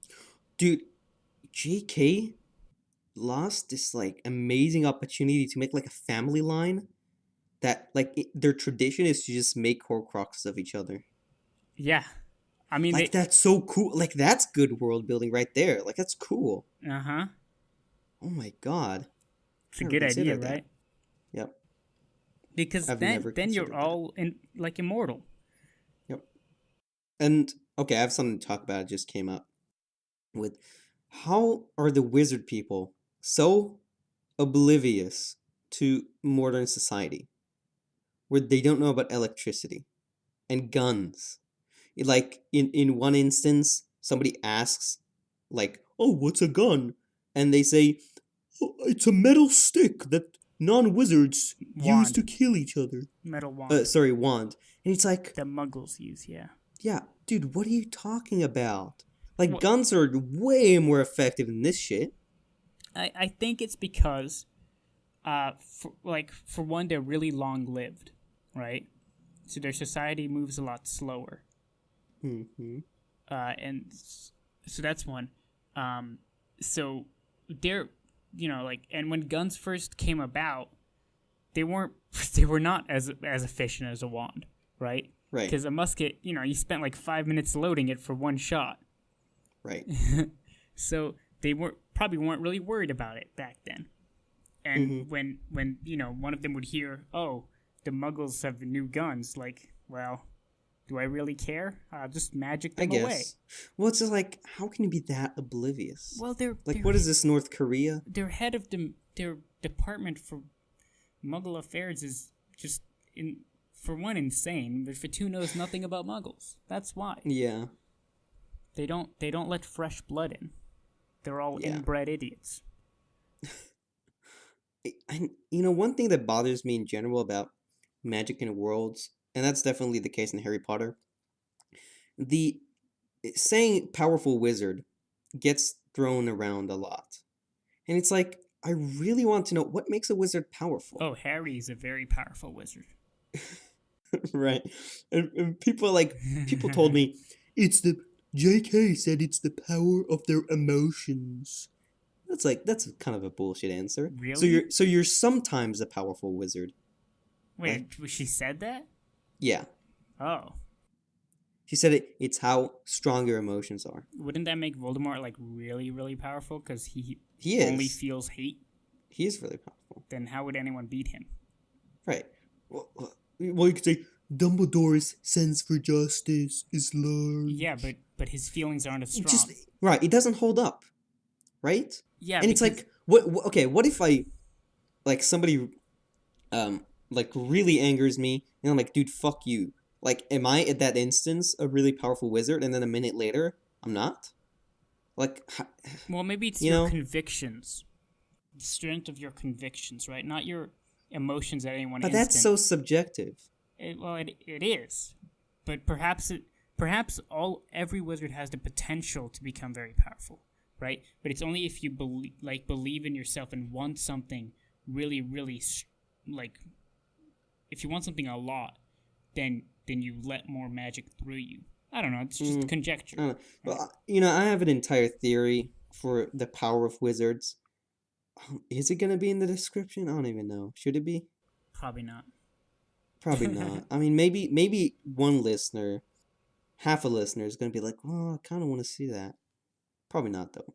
Speaker 2: dude, JK lost this like amazing opportunity to make like a family line that like their tradition is to just make Horcruxes of each other.
Speaker 1: Yeah. I mean,
Speaker 2: Like that's so cool. Like that's good world building right there. Like that's cool.
Speaker 1: uh huh.
Speaker 2: Oh my god.
Speaker 1: It's a
Speaker 2: Never
Speaker 1: good idea,
Speaker 2: considered that.
Speaker 1: right?
Speaker 2: Yep.
Speaker 1: Because
Speaker 2: I've
Speaker 1: then
Speaker 2: never
Speaker 1: then you're
Speaker 2: considered that.
Speaker 1: all like immortal.
Speaker 2: Yep. And okay, I have something to talk about. It just came up with how are the wizard people so oblivious to modern society where they don't know about electricity and guns. Like in one instance, somebody asks, like, "Oh, what's a gun?" And they say, "Oh, it's a metal stick that non-wizards use
Speaker 1: Wand,
Speaker 2: to kill each other."
Speaker 1: metal wand
Speaker 2: Sorry, wand. And it's like,
Speaker 1: that Muggles use. Yeah.
Speaker 2: yeah, dude, what are you talking about? Like,
Speaker 1: Well,
Speaker 2: guns are way more effective than this shit.
Speaker 1: I think it's because, for one, they're really long lived, right? So their society moves a lot slower.
Speaker 2: Hmm.
Speaker 1: So that's one. So they're, like, and when guns first came about, they weren't, they were not as efficient as a wand, right?
Speaker 2: Right,
Speaker 1: Because a musket, you spent like 5 minutes loading it for one shot.
Speaker 2: right.
Speaker 1: So they probably weren't really worried about it back then.
Speaker 2: Hmm.
Speaker 1: And when one of them would hear, oh, the Muggles have new guns, like, well, do I really care? I'll just magic
Speaker 2: I
Speaker 1: them away.
Speaker 2: guess. Well, it's just like, how can you be that oblivious?
Speaker 1: Well, they're
Speaker 2: Like,
Speaker 1: they're
Speaker 2: what is this, North Korea?
Speaker 1: their head of their department for Muggle affairs is just for one insane, but for two knows nothing about Muggles. That's why
Speaker 2: Yeah,
Speaker 1: they don't let fresh blood in. They're all
Speaker 2: yeah.
Speaker 1: inbred idiots.
Speaker 2: One thing that bothers me in general about magic and worlds, and that's definitely the case in Harry Potter, the saying powerful wizard gets thrown around a lot. And it's like, I really want to know what makes a wizard powerful.
Speaker 1: Oh, Harry is a very powerful wizard.
Speaker 2: Right. And people told me it's the JK said it's the power of their emotions. That's kind of a bullshit answer.
Speaker 1: Really?
Speaker 2: So you're sometimes a powerful wizard.
Speaker 1: Wait, she said that?
Speaker 2: Yeah.
Speaker 1: Oh.
Speaker 2: She said it's how strong your emotions are.
Speaker 1: Wouldn't that make Voldemort like really, really powerful? Because he
Speaker 2: He
Speaker 1: only
Speaker 2: is.
Speaker 1: feels hate?
Speaker 2: He is really powerful.
Speaker 1: Then how would anyone beat him?
Speaker 2: Right. Well, you could say Dumbledore's sense for justice is large.
Speaker 1: Yeah, but his feelings aren't as strong.
Speaker 2: Right. It doesn't hold up. Right.
Speaker 1: Yeah,
Speaker 2: and it's like what? Okay, what if I like somebody like really angers me and I'm like, dude, fuck you. Like, am I at that instance a really powerful wizard and then a minute later I'm not? Like,
Speaker 1: well, maybe it's your convictions, the strength of your convictions, right? Not your emotions at any one instant.
Speaker 2: But that's so subjective.
Speaker 1: It is, but perhaps every wizard has the potential to become very powerful, right? But it's only if you believe in yourself and want something really, really like. If you want something a lot, then you let more magic through you. I don't know. It's just conjecture.
Speaker 2: Well, I have an entire theory for the power of wizards. Is it gonna be in the description? I don't even know. Should it be?
Speaker 1: Probably not.
Speaker 2: Probably not. I mean, maybe one listener, half a listener is gonna be like, "Well, I kind of want to see that." Probably not though.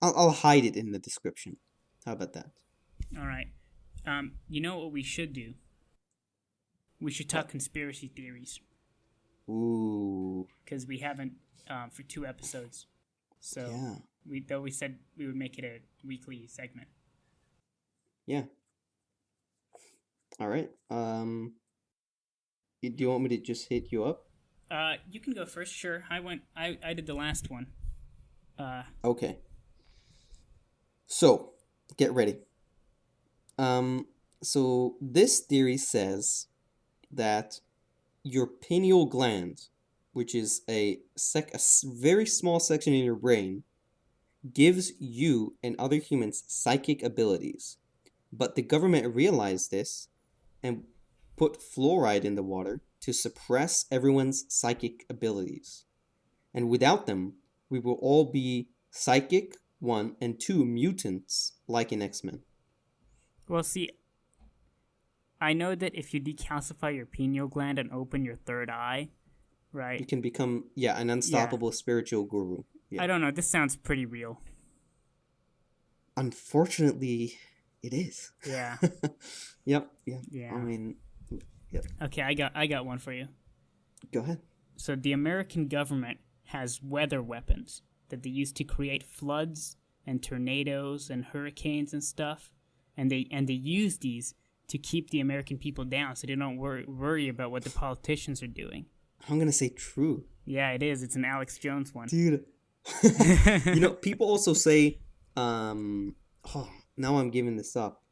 Speaker 2: I'll hide it in the description. How about that?
Speaker 1: All right. You know what we should do? We should talk conspiracy theories.
Speaker 2: Ooh.
Speaker 1: Because we haven't for 2 episodes. So
Speaker 2: yeah.
Speaker 1: we said we would make it a weekly segment.
Speaker 2: Yeah. All right. Do you want me to just hit you up?
Speaker 1: You can go first. Sure. I did the last one.
Speaker 2: Okay. So get ready. So this theory says that your pineal gland, which is a very small section in your brain, gives you and other humans psychic abilities. But the government realized this and put fluoride in the water to suppress everyone's psychic abilities. And without them, we will all be psychic, 1, and 2, mutants, like in X-Men.
Speaker 1: Well, see, I know that if you decalcify your pineal gland and open your third eye, right?
Speaker 2: You can become, an unstoppable spiritual guru. Yeah.
Speaker 1: I don't know. This sounds pretty real.
Speaker 2: Unfortunately, it is.
Speaker 1: Yeah.
Speaker 2: Yep.
Speaker 1: Yeah.
Speaker 2: I mean, yep.
Speaker 1: Okay, I got one for you.
Speaker 2: Go ahead.
Speaker 1: So the American government has weather weapons that they use to create floods and tornadoes and hurricanes and stuff, and they use these to keep the American people down so they don't worry about what the politicians are doing.
Speaker 2: I'm gonna say true.
Speaker 1: Yeah, it is. It's an Alex Jones one.
Speaker 2: Dude. People also say, now I'm giving this up.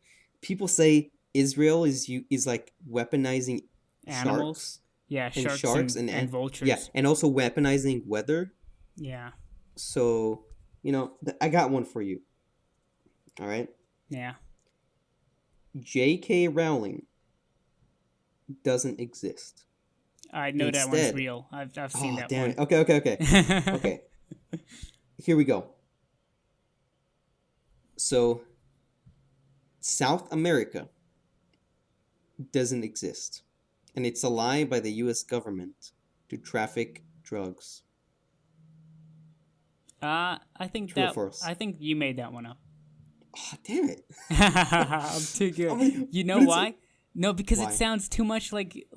Speaker 2: People say Israel is like weaponizing
Speaker 1: animals.
Speaker 2: Sharks.
Speaker 1: Yeah,
Speaker 2: sharks
Speaker 1: and vultures.
Speaker 2: Yeah, and also weaponizing weather.
Speaker 1: Yeah.
Speaker 2: So, I got one for you. All right?
Speaker 1: Yeah.
Speaker 2: J.K. Rowling doesn't exist.
Speaker 1: I know that one's real. I've seen that
Speaker 2: damn
Speaker 1: one.
Speaker 2: It. Okay. Okay. Here we go. So, South America doesn't exist. And it's a lie by the U.S. government to traffic drugs.
Speaker 1: I think I think you made that one up.
Speaker 2: Oh, damn it.
Speaker 1: I'm too good. You know why? No, because
Speaker 2: why?
Speaker 1: It sounds too much like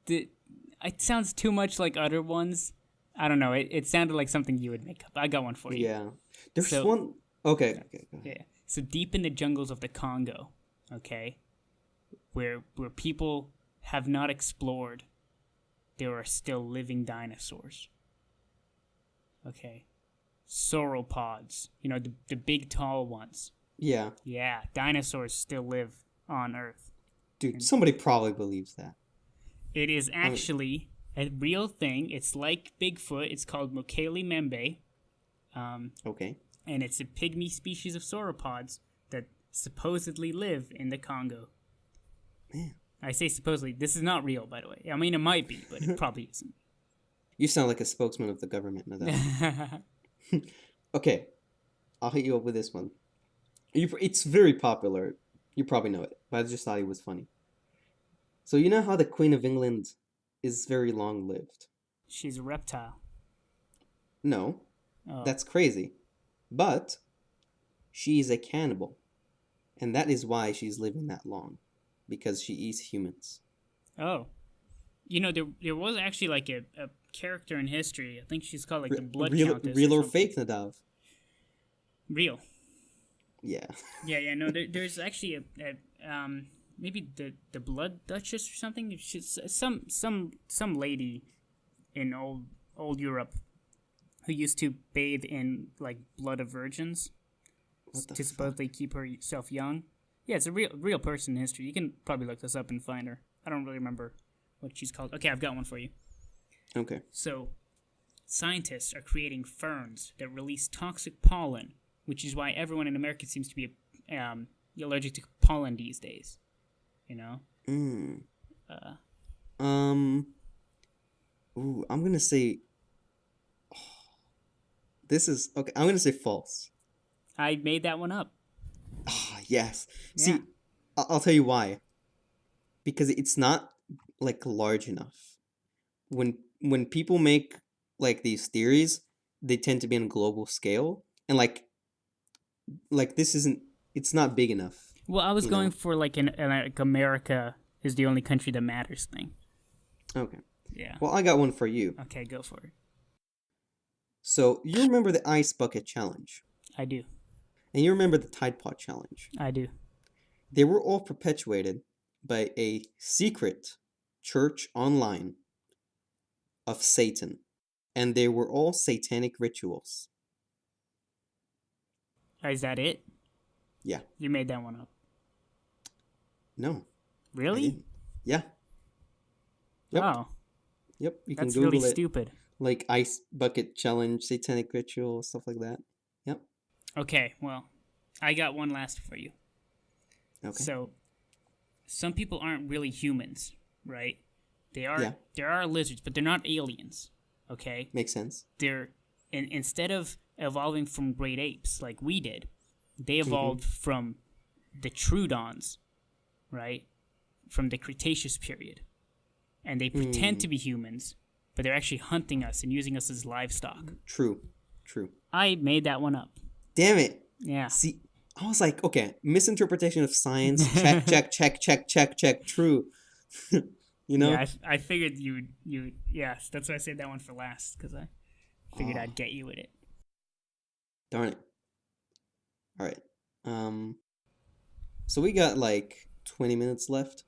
Speaker 1: it sounds too much like other ones. I don't know. It sounded like something you would make up. I got one for you.
Speaker 2: Yeah. There's one. Okay. Go ahead.
Speaker 1: Yeah. So deep in the jungles of the Congo, okay, where people have not explored, there are still living dinosaurs. Okay. Sauropods, the big tall ones.
Speaker 2: Yeah.
Speaker 1: Yeah, dinosaurs still live on Earth.
Speaker 2: Dude, somebody probably believes that.
Speaker 1: It is actually a real thing. It's like Bigfoot. It's called Mokele Membe,
Speaker 2: Okay.
Speaker 1: and it's a pygmy species of sauropods that supposedly live in the Congo.
Speaker 2: Man.
Speaker 1: I say supposedly. This is not real, by the way. I mean, it might be, but it probably isn't.
Speaker 2: You sound like a spokesman of the government, Nadav. Okay, I'll hit you up with this one. It's very popular. You probably know it, but I just thought it was funny. So you know how the Queen of England is very long-lived?
Speaker 1: She's a reptile.
Speaker 2: No,
Speaker 1: Oh.
Speaker 2: that's crazy. But she is a cannibal, and that is why she's living that long, because she eats humans.
Speaker 1: Oh. You know, there was actually like a character in history. I think she's called like the Blood
Speaker 2: real,
Speaker 1: Countess.
Speaker 2: real or
Speaker 1: something.
Speaker 2: fake, Nadav?
Speaker 1: Real.
Speaker 2: Yeah.
Speaker 1: Yeah. No, there's actually maybe the Blood Duchess or something. She's some lady in old Europe who used to bathe in like blood of virgins to supposedly keep herself young. Yeah, it's a real person in history. You can probably look this up and find her. I don't really remember what she's called. Okay, I've got one for you.
Speaker 2: Okay.
Speaker 1: So, scientists are creating ferns that release toxic pollen, which is why everyone in America seems to be allergic to pollen these days. You know?
Speaker 2: Ooh, I'm gonna say. This is okay. I'm gonna say false.
Speaker 1: I made that one up.
Speaker 2: Ah, yes.
Speaker 1: Yeah.
Speaker 2: See, I'll tell you why. Because it's not like large enough. When people make like these theories, they tend to be on a global scale, and like this isn't. It's not big enough.
Speaker 1: Well, I was
Speaker 2: you
Speaker 1: going
Speaker 2: know?
Speaker 1: for like an like America is the only country that matters thing.
Speaker 2: Okay.
Speaker 1: Yeah.
Speaker 2: Well, I got one for you.
Speaker 1: Okay, go for it.
Speaker 2: So you remember the ice bucket challenge,
Speaker 1: I do.
Speaker 2: and you remember the Tide Pod challenge.
Speaker 1: I do.
Speaker 2: They were all perpetuated by a secret church online of Satan, and they were all satanic rituals.
Speaker 1: Is that it?
Speaker 2: Yeah.
Speaker 1: You made that one up.
Speaker 2: No. I
Speaker 1: Really?
Speaker 2: didn't. Yeah. Yep.
Speaker 1: Wow.
Speaker 2: Yep. You can
Speaker 1: That's
Speaker 2: Google
Speaker 1: really
Speaker 2: it.
Speaker 1: stupid.
Speaker 2: Like ice bucket challenge, satanic ritual, stuff like that. Yep.
Speaker 1: Okay, well, I got one last for you.
Speaker 2: Okay.
Speaker 1: So, some people aren't really humans, right? They are.
Speaker 2: Yeah.
Speaker 1: There are lizards, but they're not aliens. Okay.
Speaker 2: Makes sense.
Speaker 1: They're instead of evolving from great apes like we did, they
Speaker 2: Mm-hmm.
Speaker 1: evolved from the Trudons, right? From the Cretaceous period, and they pretend to be humans, but they're actually hunting us and using us as livestock.
Speaker 2: True. True.
Speaker 1: I made that one up.
Speaker 2: Damn it.
Speaker 1: Yeah.
Speaker 2: See, I was like, okay, misinterpretation of science. Check, check, check, check, check, check. True. You know?
Speaker 1: Yeah, I figured you yes, that's why I saved that one for last, because I figured I'd get you with it.
Speaker 2: Darn it. All right. So we got like 20 minutes left.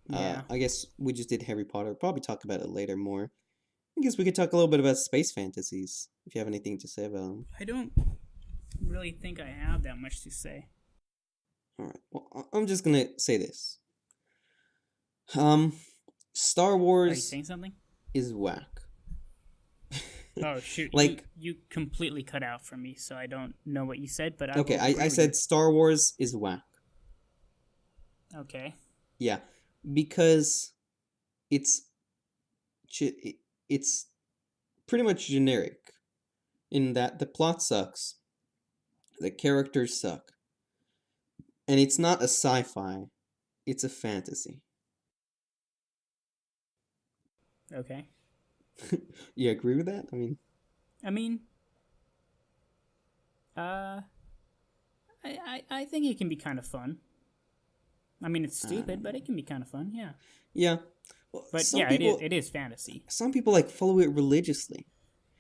Speaker 1: Yeah.
Speaker 2: I guess we just did Harry Potter. Probably talk about it later more. I guess we could talk a little bit about space fantasies, if you have anything to say about them.
Speaker 1: I don't really think I have that much to say.
Speaker 2: All right. Well, I'm just gonna say this. Star
Speaker 1: Are you
Speaker 2: Wars
Speaker 1: saying something?
Speaker 2: is whack.
Speaker 1: Oh shoot!
Speaker 2: Like-
Speaker 1: you completely cut out for me, so I don't know what you said. But
Speaker 2: Okay,
Speaker 1: will agree
Speaker 2: I
Speaker 1: with
Speaker 2: said Star Wars is whack.
Speaker 1: you. Okay.
Speaker 2: Yeah, because it's it's pretty much generic in that the plot sucks, the characters suck, and it's not a sci-fi, it's a fantasy.
Speaker 1: Okay.
Speaker 2: You agree with that?
Speaker 1: I mean, I think it can be kind of fun. I mean, it's stupid, but it can be kind of fun. Yeah.
Speaker 2: Yeah. Well,
Speaker 1: But
Speaker 2: some
Speaker 1: yeah,
Speaker 2: people,
Speaker 1: it is fantasy.
Speaker 2: some people like follow it religiously.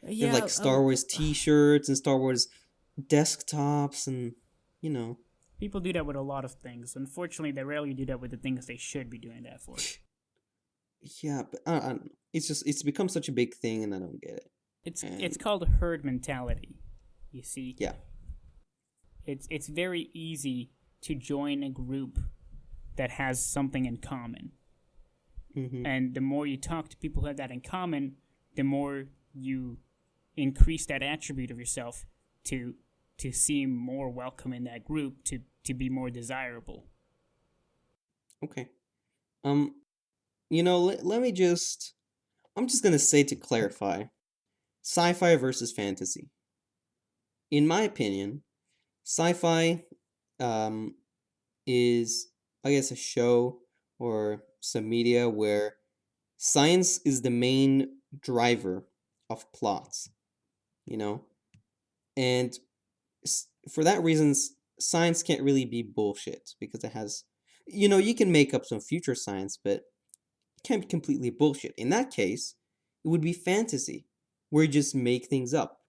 Speaker 2: They
Speaker 1: Yeah.
Speaker 2: have like Star Wars T-shirts and Star Wars desktops, and you know.
Speaker 1: People do that with a lot of things. Unfortunately, they rarely do that with the things they should be doing that for.
Speaker 2: Yeah, but I don't know. It's become such a big thing, and I don't get it.
Speaker 1: It's called herd mentality. You see.
Speaker 2: Yeah.
Speaker 1: It's very easy to join a group that has something in common.
Speaker 2: Mm-hmm.
Speaker 1: And the more you talk to people who have that in common, the more you increase that attribute of yourself to seem more welcome in that group, to be more desirable.
Speaker 2: Okay. Um, let me just. I'm just gonna say to clarify, sci-fi versus fantasy. In my opinion, sci-fi um is, I guess, a show or some media where science is the main driver of plots, you know? And for that reason, science can't really be bullshit because it has, you can make up some future science, but it can't be completely bullshit. In that case, it would be fantasy, where you just make things up.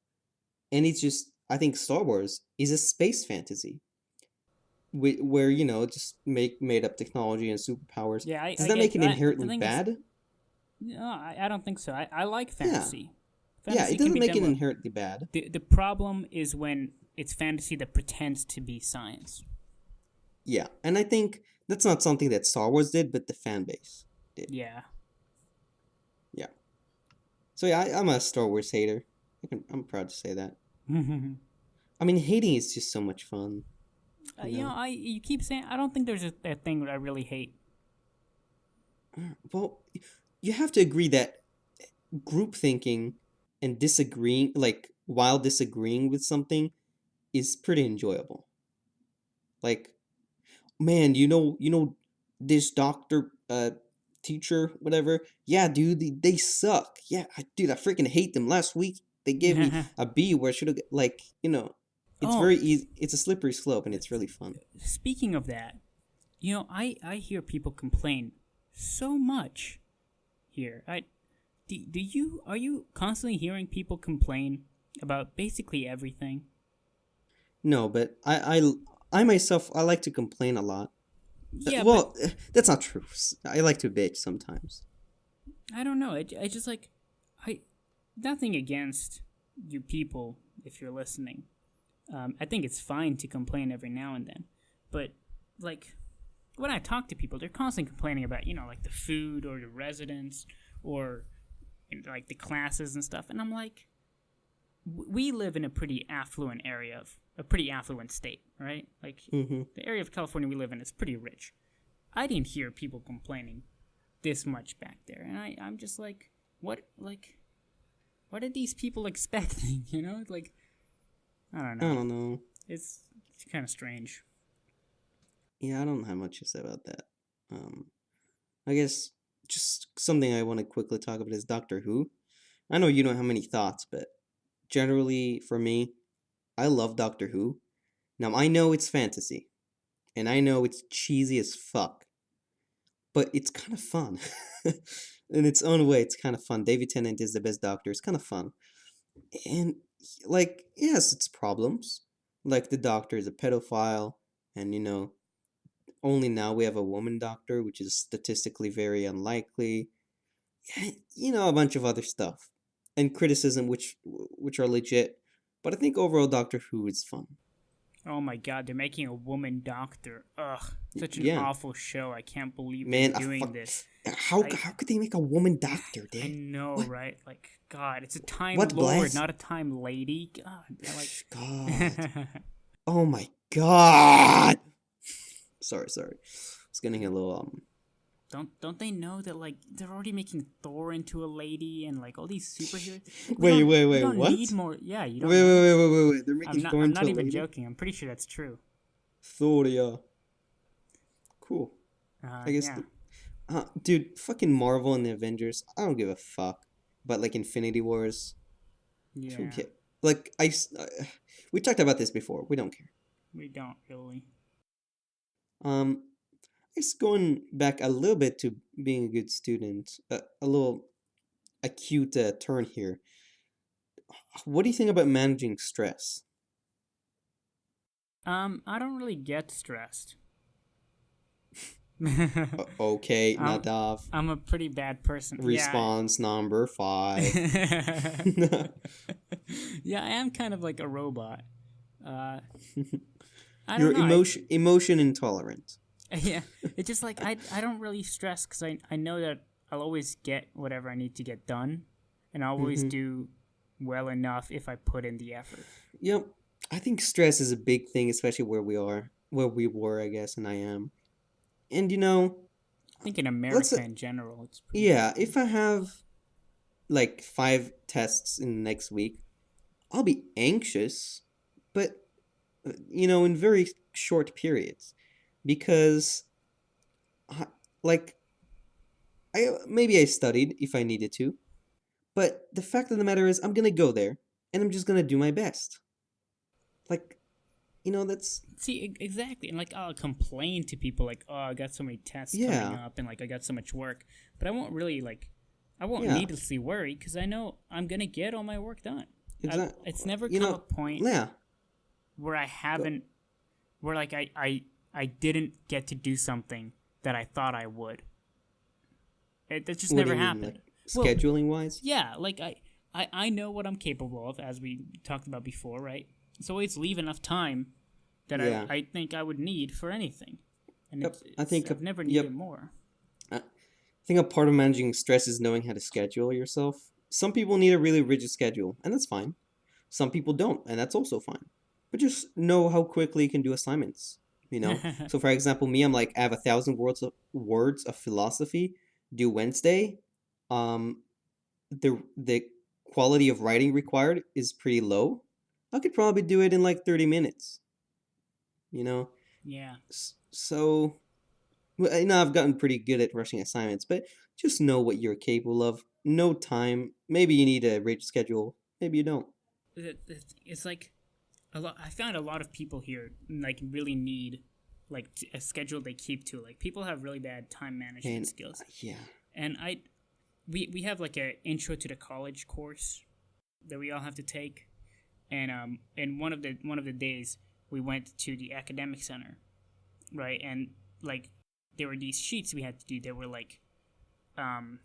Speaker 2: And it's just, I think Star Wars is a space fantasy where, just make made up technology and superpowers.
Speaker 1: Yeah,
Speaker 2: Does
Speaker 1: I
Speaker 2: that make
Speaker 1: get
Speaker 2: it
Speaker 1: the
Speaker 2: inherently
Speaker 1: thing is,
Speaker 2: bad?
Speaker 1: no, I don't think so. I like
Speaker 2: Yeah.
Speaker 1: fantasy.
Speaker 2: Yeah,
Speaker 1: Fantasy
Speaker 2: it
Speaker 1: can
Speaker 2: doesn't
Speaker 1: be
Speaker 2: make
Speaker 1: done
Speaker 2: it
Speaker 1: well.
Speaker 2: inherently bad.
Speaker 1: The problem is when it's fantasy that pretends to be science.
Speaker 2: Yeah, and I think that's not something that Star Wars did, but the fan base did.
Speaker 1: Yeah.
Speaker 2: Yeah. So yeah, I'm a Star Wars hater. I'm proud to say that. I mean, hating is just so much fun, you know.
Speaker 1: You keep saying I don't think there's a thing that I really hate.
Speaker 2: Well, you have to agree that group thinking and disagreeing, like while disagreeing with something, is pretty enjoyable. Like, man, this doctor, teacher, whatever. Yeah, dude, they suck. Yeah, dude, I freaking hate them. Last week they gave me a B where I should have, like, it's
Speaker 1: Oh,
Speaker 2: very easy. It's a slippery slope, and it's really fun.
Speaker 1: speaking of that, I hear people complain so much here. Do you are you constantly hearing people complain about basically everything?
Speaker 2: No, but I myself, I like to complain a lot.
Speaker 1: Yeah, but
Speaker 2: Well, that's not true. I like to bitch sometimes.
Speaker 1: I don't know. I just like I nothing against you people if you're listening. I think it's fine to complain every now and then, but like when I talk to people, they're constantly complaining about like the food or the residents or like the classes and stuff, and I'm like, we live in a pretty affluent area of a pretty affluent state, right? Like
Speaker 2: Mm-hmm.
Speaker 1: the area of California we live in is pretty rich. I didn't hear people complaining this much back there, and I'm just like, what did these people expecting? Like I don't
Speaker 2: I
Speaker 1: know.
Speaker 2: don't know.
Speaker 1: It's kind of strange.
Speaker 2: Yeah, I don't have much to say about that. Um, I guess just something I want to quickly talk about is Doctor Who. I know you don't have many thoughts, but generally for me, I love Doctor Who. Now I know it's fantasy, and I know it's cheesy as fuck, but it's kind of fun. In its own way, it's kind of fun. David Tennant is the best Doctor. It's kind of fun. And like, yes, it's problems. Like the Doctor is a pedophile, and only now we have a woman doctor, which is statistically very unlikely. Yeah, a bunch of other stuff and criticism, which are legit. But I think overall, Doctor Who is fun.
Speaker 1: Oh my god, they're making a woman doctor. Ugh, such an
Speaker 2: Yeah,
Speaker 1: awful show. I can't believe they're
Speaker 2: man,
Speaker 1: doing this.
Speaker 2: how
Speaker 1: I
Speaker 2: how could they make a woman doctor,
Speaker 1: I
Speaker 2: dude?
Speaker 1: know,
Speaker 2: What
Speaker 1: right? Like, God, it's a time
Speaker 2: what
Speaker 1: lord,
Speaker 2: blast?
Speaker 1: not a time lady. God,
Speaker 2: God,
Speaker 1: like,
Speaker 2: oh my God. Sorry. It's getting a little
Speaker 1: don't they know that like they're already making Thor into a lady and like all these superheroes? We
Speaker 2: Wait,
Speaker 1: don't
Speaker 2: what?
Speaker 1: need more. Yeah, you don't
Speaker 2: Wait,
Speaker 1: know.
Speaker 2: wait. They're making Thor
Speaker 1: I'm
Speaker 2: into
Speaker 1: not
Speaker 2: a
Speaker 1: even
Speaker 2: lady?
Speaker 1: joking. I'm pretty sure that's true.
Speaker 2: Thoria. Cool. I guess,
Speaker 1: Yeah.
Speaker 2: dude, fucking Marvel and the Avengers, I don't give a fuck. But like Infinity Wars, who
Speaker 1: Yeah.
Speaker 2: cares? Like, we talked about this before. We don't care.
Speaker 1: We don't really.
Speaker 2: Um, I guess going back a little bit to being a good student, a little acute turn here. What do you think about managing stress?
Speaker 1: I don't really get stressed.
Speaker 2: Okay,
Speaker 1: I'm
Speaker 2: Nadav.
Speaker 1: I'm a pretty bad person. Yeah.
Speaker 2: Response number 5.
Speaker 1: Yeah, I am kind of like a robot. Uh, I
Speaker 2: You're
Speaker 1: don't know.
Speaker 2: emotion intolerant.
Speaker 1: Yeah, it's just like I don't really stress because I know that I'll always get whatever I need to get done, and I'll always
Speaker 2: Mm-hmm.
Speaker 1: do well enough if I put in the effort.
Speaker 2: Yep. I think stress is a big thing, especially where we were, I guess, and I am. And
Speaker 1: I think in
Speaker 2: let's
Speaker 1: America in general, it's pretty
Speaker 2: yeah,
Speaker 1: bad.
Speaker 2: if I have like 5 tests in the next week, I'll be anxious, but in very short periods, because I, like I maybe I studied if I needed to, but the fact of the matter is I'm gonna go there and I'm just gonna do my best. Like that's
Speaker 1: See, exactly, and like I'll complain to people like, "Oh, I got so many tests coming
Speaker 2: yeah,
Speaker 1: up, and like I got so much work," but I won't really like, I won't
Speaker 2: yeah,
Speaker 1: needlessly worry because I know I'm gonna get all my work done.
Speaker 2: exactly.
Speaker 1: It's never
Speaker 2: You
Speaker 1: come a
Speaker 2: know,
Speaker 1: point
Speaker 2: yeah,
Speaker 1: where I
Speaker 2: go,
Speaker 1: haven't, where like I didn't get to do something that I thought I would. That just
Speaker 2: what do
Speaker 1: never
Speaker 2: you mean, like
Speaker 1: happened. Well,
Speaker 2: scheduling wise?
Speaker 1: yeah, like I know what I'm capable of, as we talked about before, right? So always leave enough time that
Speaker 2: Yeah,
Speaker 1: I think I would need for anything, and
Speaker 2: yep.
Speaker 1: I've never
Speaker 2: Yep.
Speaker 1: needed more.
Speaker 2: I think a part of managing stress is knowing how to schedule yourself. Some people need a really rigid schedule, and that's fine. Some people don't, and that's also fine. But just know how quickly you can do assignments. So for example, me, I'm like I have 1,000 words of philosophy due Wednesday. Um, the quality of writing required is pretty low. I could probably do it in like 30 minutes. You know,
Speaker 1: Yeah,
Speaker 2: so well, I know I've gotten pretty good at rushing assignments, but just know what you're capable of. No time. Maybe you need a rigid schedule. Maybe you don't.
Speaker 1: it's like a lot. I found a lot of people here like really need like a schedule they keep to. Like people have really bad time management
Speaker 2: And
Speaker 1: skills,
Speaker 2: yeah,
Speaker 1: and we have like a intro to the college course that we all have to take, and one of the days we went to the academic center, right? And like there were these sheets we had to do that were like um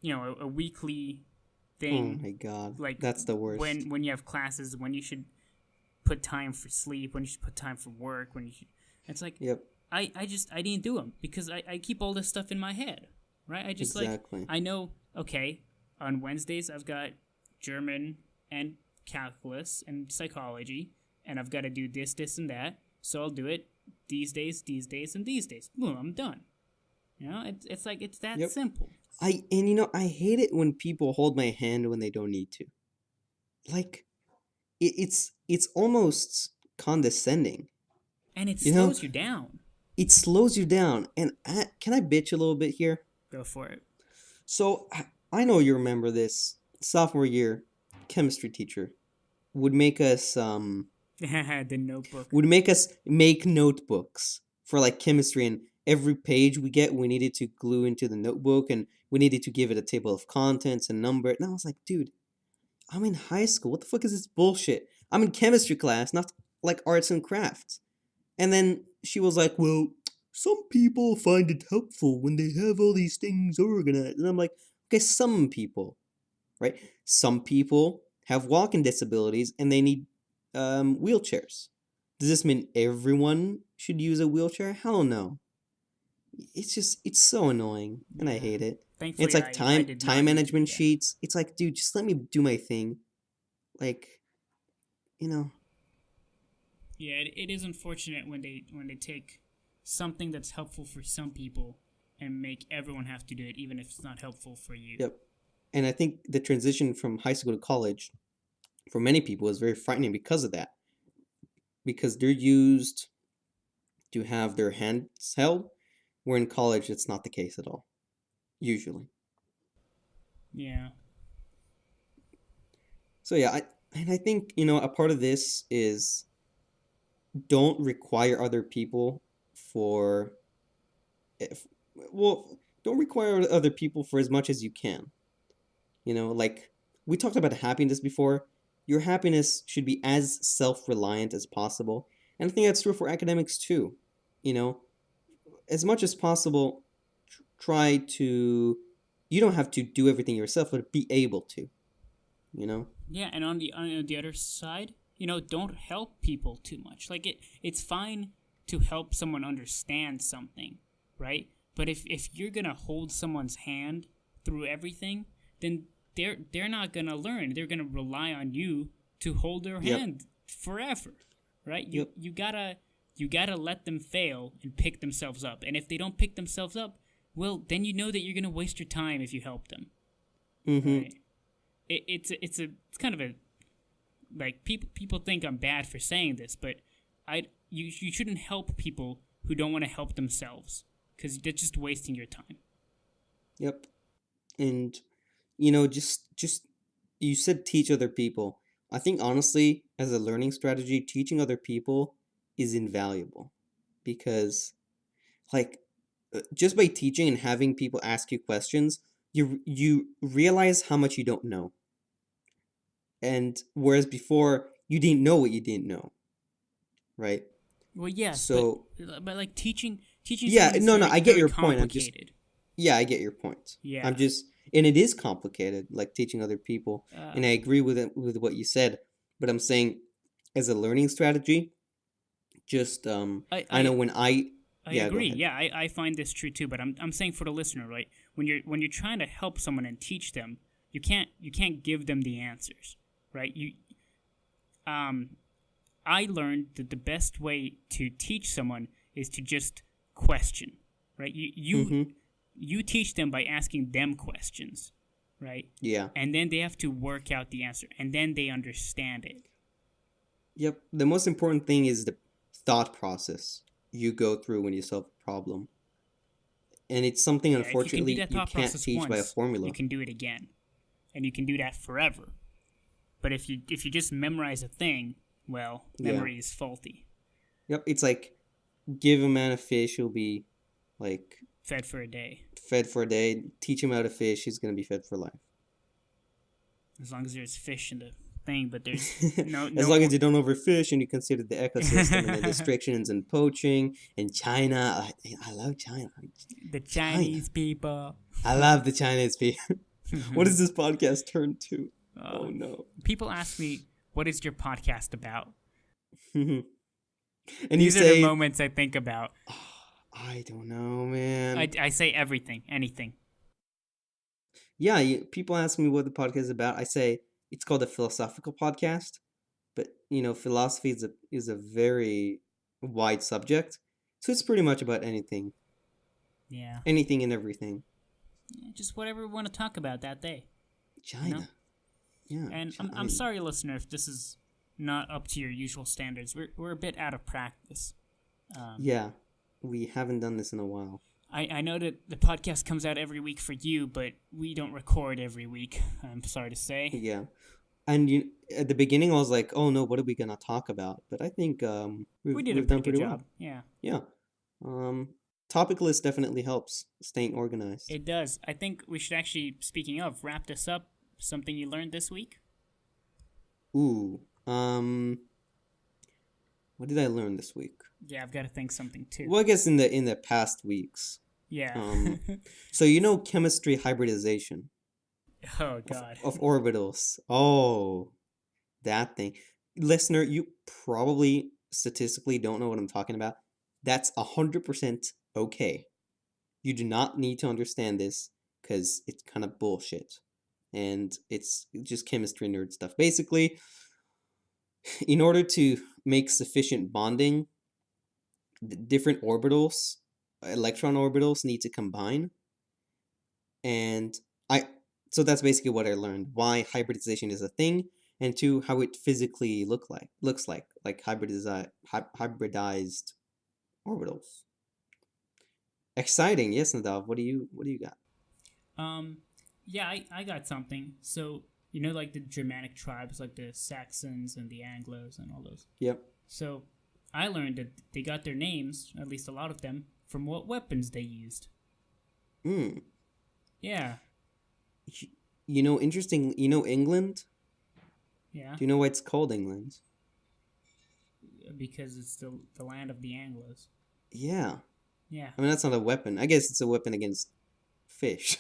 Speaker 1: a weekly
Speaker 2: oh
Speaker 1: thing,
Speaker 2: my God,
Speaker 1: like
Speaker 2: that's the worst.
Speaker 1: when you have classes, when you should put time for sleep, when you should put time for work, when you should, it's like
Speaker 2: Yep,
Speaker 1: I didn't do them because I keep all this stuff in my head, right? I just like
Speaker 2: exactly.
Speaker 1: I know, okay, on Wednesdays I've got German and calculus and psychology, and I've got to do this and that, so I'll do it these days and these days. Boom, I'm done. It's like it's that
Speaker 2: Yep.
Speaker 1: simple.
Speaker 2: I hate it when people hold my hand when they don't need to. Like it's almost condescending.
Speaker 1: And it
Speaker 2: You know,
Speaker 1: slows you down.
Speaker 2: it slows you down. And can I bitch a little bit here?
Speaker 1: Go for it.
Speaker 2: So I know you remember this sophomore year chemistry teacher would make us
Speaker 1: The notebook.
Speaker 2: make notebooks for like chemistry, and every page we needed to glue into the notebook, and we needed to give it a table of contents and number it. And I was like, dude, I'm in high school. What the fuck is this bullshit? I'm in chemistry class, not like arts and crafts. And then she was like, well, some people find it helpful when they have all these things organized. And I'm like, okay, some people, right? Some people have walking disabilities and they need wheelchairs. Does this mean everyone should use a wheelchair? Hell no. It's so annoying and I
Speaker 1: Yeah.
Speaker 2: hate it. And it's
Speaker 1: Thankfully,
Speaker 2: like
Speaker 1: I did
Speaker 2: time
Speaker 1: not need to do
Speaker 2: management
Speaker 1: that.
Speaker 2: sheets. It's like, dude, just let me do my thing. Like, you know,
Speaker 1: Yeah, it is unfortunate when they take something that's helpful for some people and make everyone have to do it, even if it's not helpful for you.
Speaker 2: yep. And I think the transition from high school to college for many people is very frightening because of that. Because they're used to have their hands held, where in college it's not the case at all, usually.
Speaker 1: Yeah.
Speaker 2: So yeah, I think, a part of this is don't require other people for if well, don't require other people for as much as you can. Like we talked about happiness before. Your happiness should be as self-reliant as possible. And I think that's true for academics too. You know, as much as possible, try to you don't have to do everything yourself, but be able to, you know?
Speaker 1: Yeah, and on the other side, don't help people too much. Like it's fine to help someone understand something, right? But if you're gonna hold someone's hand through everything, then they're not gonna learn. They're gonna rely on you to hold their
Speaker 2: Yep.
Speaker 1: hand forever, right?
Speaker 2: Yep.
Speaker 1: You gotta let them fail and pick themselves up. And if they don't pick themselves up, well, then you know that you're gonna waste your time if you help them.
Speaker 2: Mm-hmm.
Speaker 1: Right? It's kind of a, like, people think I'm bad for saying this, but you shouldn't help people who don't want to help themselves, because they're just wasting your time.
Speaker 2: Yep. And just you said teach other people. I think honestly, as a learning strategy, teaching other people is invaluable because like just by teaching and having people ask you questions, you realize how much you don't know. And whereas before you didn't know what you didn't know, right?
Speaker 1: Well, yes,
Speaker 2: So
Speaker 1: but like teaching
Speaker 2: yeah,
Speaker 1: someone is
Speaker 2: no,
Speaker 1: very,
Speaker 2: I get
Speaker 1: very
Speaker 2: your point. I'm just
Speaker 1: complicated.
Speaker 2: yeah, I get your point.
Speaker 1: Yeah.
Speaker 2: I'm just and it is complicated, like teaching other people, and I agree with it with what you said. But I'm saying, as a learning strategy, just I know
Speaker 1: I
Speaker 2: when I
Speaker 1: I
Speaker 2: yeah, go
Speaker 1: agree.
Speaker 2: ahead.
Speaker 1: Yeah, I find this true too. But I'm saying for the listener, right? When you're trying to help someone and teach them, you can't give them the answers, right? Um I learned that the best way to teach someone is to just question, right?
Speaker 2: Mm-hmm.
Speaker 1: You teach them by asking them questions, right?
Speaker 2: Yeah.
Speaker 1: And then they have to work out the answer, and then they understand it.
Speaker 2: Yep. The most important thing is the thought process you go through when you solve a problem, and it's something
Speaker 1: Yeah, if you can do
Speaker 2: unfortunately
Speaker 1: that
Speaker 2: you
Speaker 1: thought
Speaker 2: can't
Speaker 1: process
Speaker 2: teach by a
Speaker 1: once, you
Speaker 2: formula.
Speaker 1: can do it again, and you can do that forever. But if you just memorize a thing, well,
Speaker 2: Yeah.
Speaker 1: memory is faulty.
Speaker 2: Yep. It's like give a man a fish, he'll be like
Speaker 1: Fed for a day,
Speaker 2: fed for a day. Teach him how to fish, he's gonna be fed for life.
Speaker 1: as long as there's fish in the thing. But there's no
Speaker 2: As
Speaker 1: no
Speaker 2: long
Speaker 1: more.
Speaker 2: as you don't overfish and you consider the ecosystem and the restrictions and poaching and China. I love China.
Speaker 1: The
Speaker 2: China.
Speaker 1: Chinese people.
Speaker 2: I love the Chinese people. What does this podcast turn to? Oh
Speaker 1: Uh,
Speaker 2: no.
Speaker 1: People ask me, "What is your podcast about?"
Speaker 2: And you
Speaker 1: These are the
Speaker 2: say,
Speaker 1: moments I think about.
Speaker 2: I don't know, man.
Speaker 1: I say everything, anything.
Speaker 2: Yeah, people ask me what the podcast is about. I say it's called a philosophical podcast, but philosophy is a very wide subject, so it's pretty much about anything,
Speaker 1: Yeah.
Speaker 2: anything and everything.
Speaker 1: Yeah, just whatever we want to talk about that day.
Speaker 2: China, yeah.
Speaker 1: And I'm sorry, listener, if this is not up to your usual standards. We're a bit out of practice.
Speaker 2: Yeah, we haven't done this in a while.
Speaker 1: I know that the podcast comes out every week for you, but we don't record every week. I'm sorry to say.
Speaker 2: Yeah, and at the beginning I was like, oh no, what are we gonna talk about? But I think
Speaker 1: We did a
Speaker 2: we've done
Speaker 1: pretty good
Speaker 2: pretty well.
Speaker 1: job. Yeah.
Speaker 2: Yeah. Topic list definitely helps staying organized.
Speaker 1: It does. I think we should actually, speaking of, wrap this up. Something you learned this week?
Speaker 2: Ooh. What did I learn this week?
Speaker 1: Yeah, I've got to think something too.
Speaker 2: Well, I guess in the past weeks.
Speaker 1: Yeah.
Speaker 2: So chemistry hybridization
Speaker 1: Oh God.
Speaker 2: of orbitals. Oh, that thing. Listener, you probably statistically don't know what I'm talking about. That's 100% okay. You do not need to understand this because it's kind of bullshit. And it's just chemistry nerd stuff. Basically, in order to make sufficient bonding, the different orbitals, electron orbitals, need to combine. And so that's basically what I learned. Why hybridization is a thing, and two, how it physically looks like hybridized orbitals. Exciting, yes, Nadav. What do you got?
Speaker 1: Yeah, I got something. So, like the Germanic tribes, like the Saxons and the Anglos and all those.
Speaker 2: Yep.
Speaker 1: So, I learned that they got their names, at least a lot of them, from what weapons they used.
Speaker 2: Hmm.
Speaker 1: Yeah.
Speaker 2: Interesting. England?
Speaker 1: Yeah.
Speaker 2: Do you know why it's called England?
Speaker 1: Because it's the land of the Anglos.
Speaker 2: Yeah.
Speaker 1: Yeah.
Speaker 2: I mean, that's not a weapon. I guess it's a weapon against fish.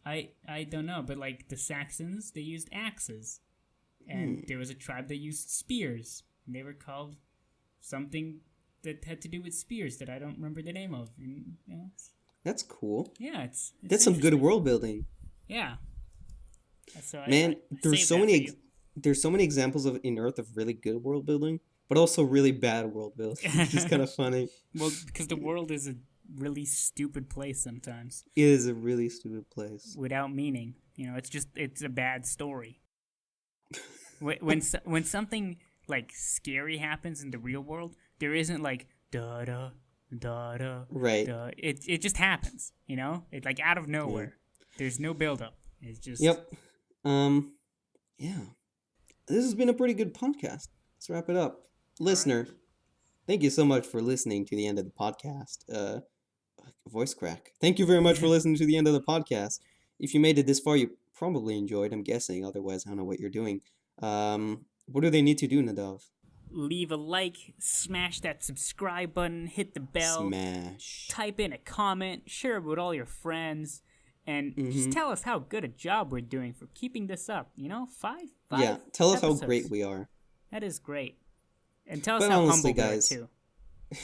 Speaker 1: I don't know, but like the Saxons, they used axes. And there was a tribe that used spears. And they were called something that had to do with spears that I don't remember the name of. And,
Speaker 2: That's cool.
Speaker 1: Yeah, it's
Speaker 2: That's some good
Speaker 1: interesting.
Speaker 2: world building.
Speaker 1: Yeah. So
Speaker 2: Man,
Speaker 1: I saved that for you.
Speaker 2: there's so many examples of in Earth of really good world building, but also really bad world building, which is kind of funny.
Speaker 1: Well, because the world is a really stupid place sometimes,
Speaker 2: It is a really stupid place.
Speaker 1: without meaning. It's a bad story. When something like scary happens in the real world, there isn't like da da da da
Speaker 2: Right.
Speaker 1: da. It just happens. It's like out of
Speaker 2: Yeah.
Speaker 1: nowhere. There's no build up. It's just
Speaker 2: Yep. Um, yeah. This has been a pretty good podcast. Let's wrap it up.
Speaker 1: all right.
Speaker 2: Listener, thank you so much for listening to the end of the podcast. Voice crack. Thank you very much for listening to the end of the podcast. If you made it this far, you probably enjoyed, I'm guessing. Otherwise, I don't know what you're doing. What do they need to do, Nadav?
Speaker 1: Leave a like, smash that subscribe button, hit the bell,
Speaker 2: Smash.
Speaker 1: type in a comment, share it with all your friends, and just
Speaker 2: Mm-hmm.
Speaker 1: tell us how good a job we're doing for keeping this up. Five
Speaker 2: Yeah, tell us how
Speaker 1: episodes.
Speaker 2: great we are.
Speaker 1: That is great. And tell us
Speaker 2: But
Speaker 1: how
Speaker 2: honestly,
Speaker 1: humble we are
Speaker 2: guys,
Speaker 1: too.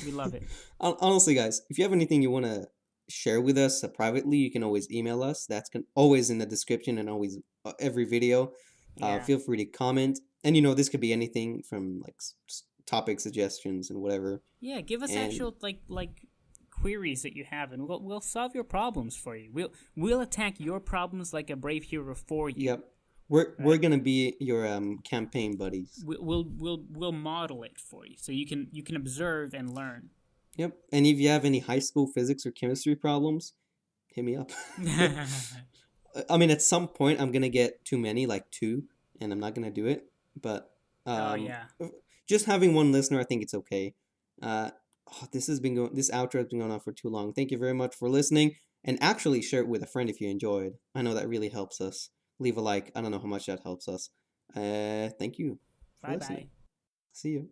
Speaker 1: We love it.
Speaker 2: honestly, guys, if you have anything you want to share with us privately, you can always email us. That's always in the description and always every video.
Speaker 1: Yeah.
Speaker 2: Feel free to comment. And this could be anything from like topic suggestions and whatever.
Speaker 1: Yeah, give us
Speaker 2: And
Speaker 1: actual like queries that you have, and we'll solve your problems for you. We'll attack your problems like a brave hero for you.
Speaker 2: yep, we're
Speaker 1: Right?
Speaker 2: gonna be your campaign buddies.
Speaker 1: We'll model it for you, so you can observe and learn.
Speaker 2: Yep. And if you have any high school physics or chemistry problems, hit me up. I mean, at some point, I'm gonna get too many, like two, and I'm not gonna do it. But
Speaker 1: Oh yeah.
Speaker 2: just having one listener, I think it's okay. This outro has been going on for too long. Thank you very much for listening, and actually share it with a friend if you enjoyed. I know that really helps us. Leave a like. I don't know how much that helps us. Thank you for
Speaker 1: Bye
Speaker 2: listening.
Speaker 1: bye.
Speaker 2: See you.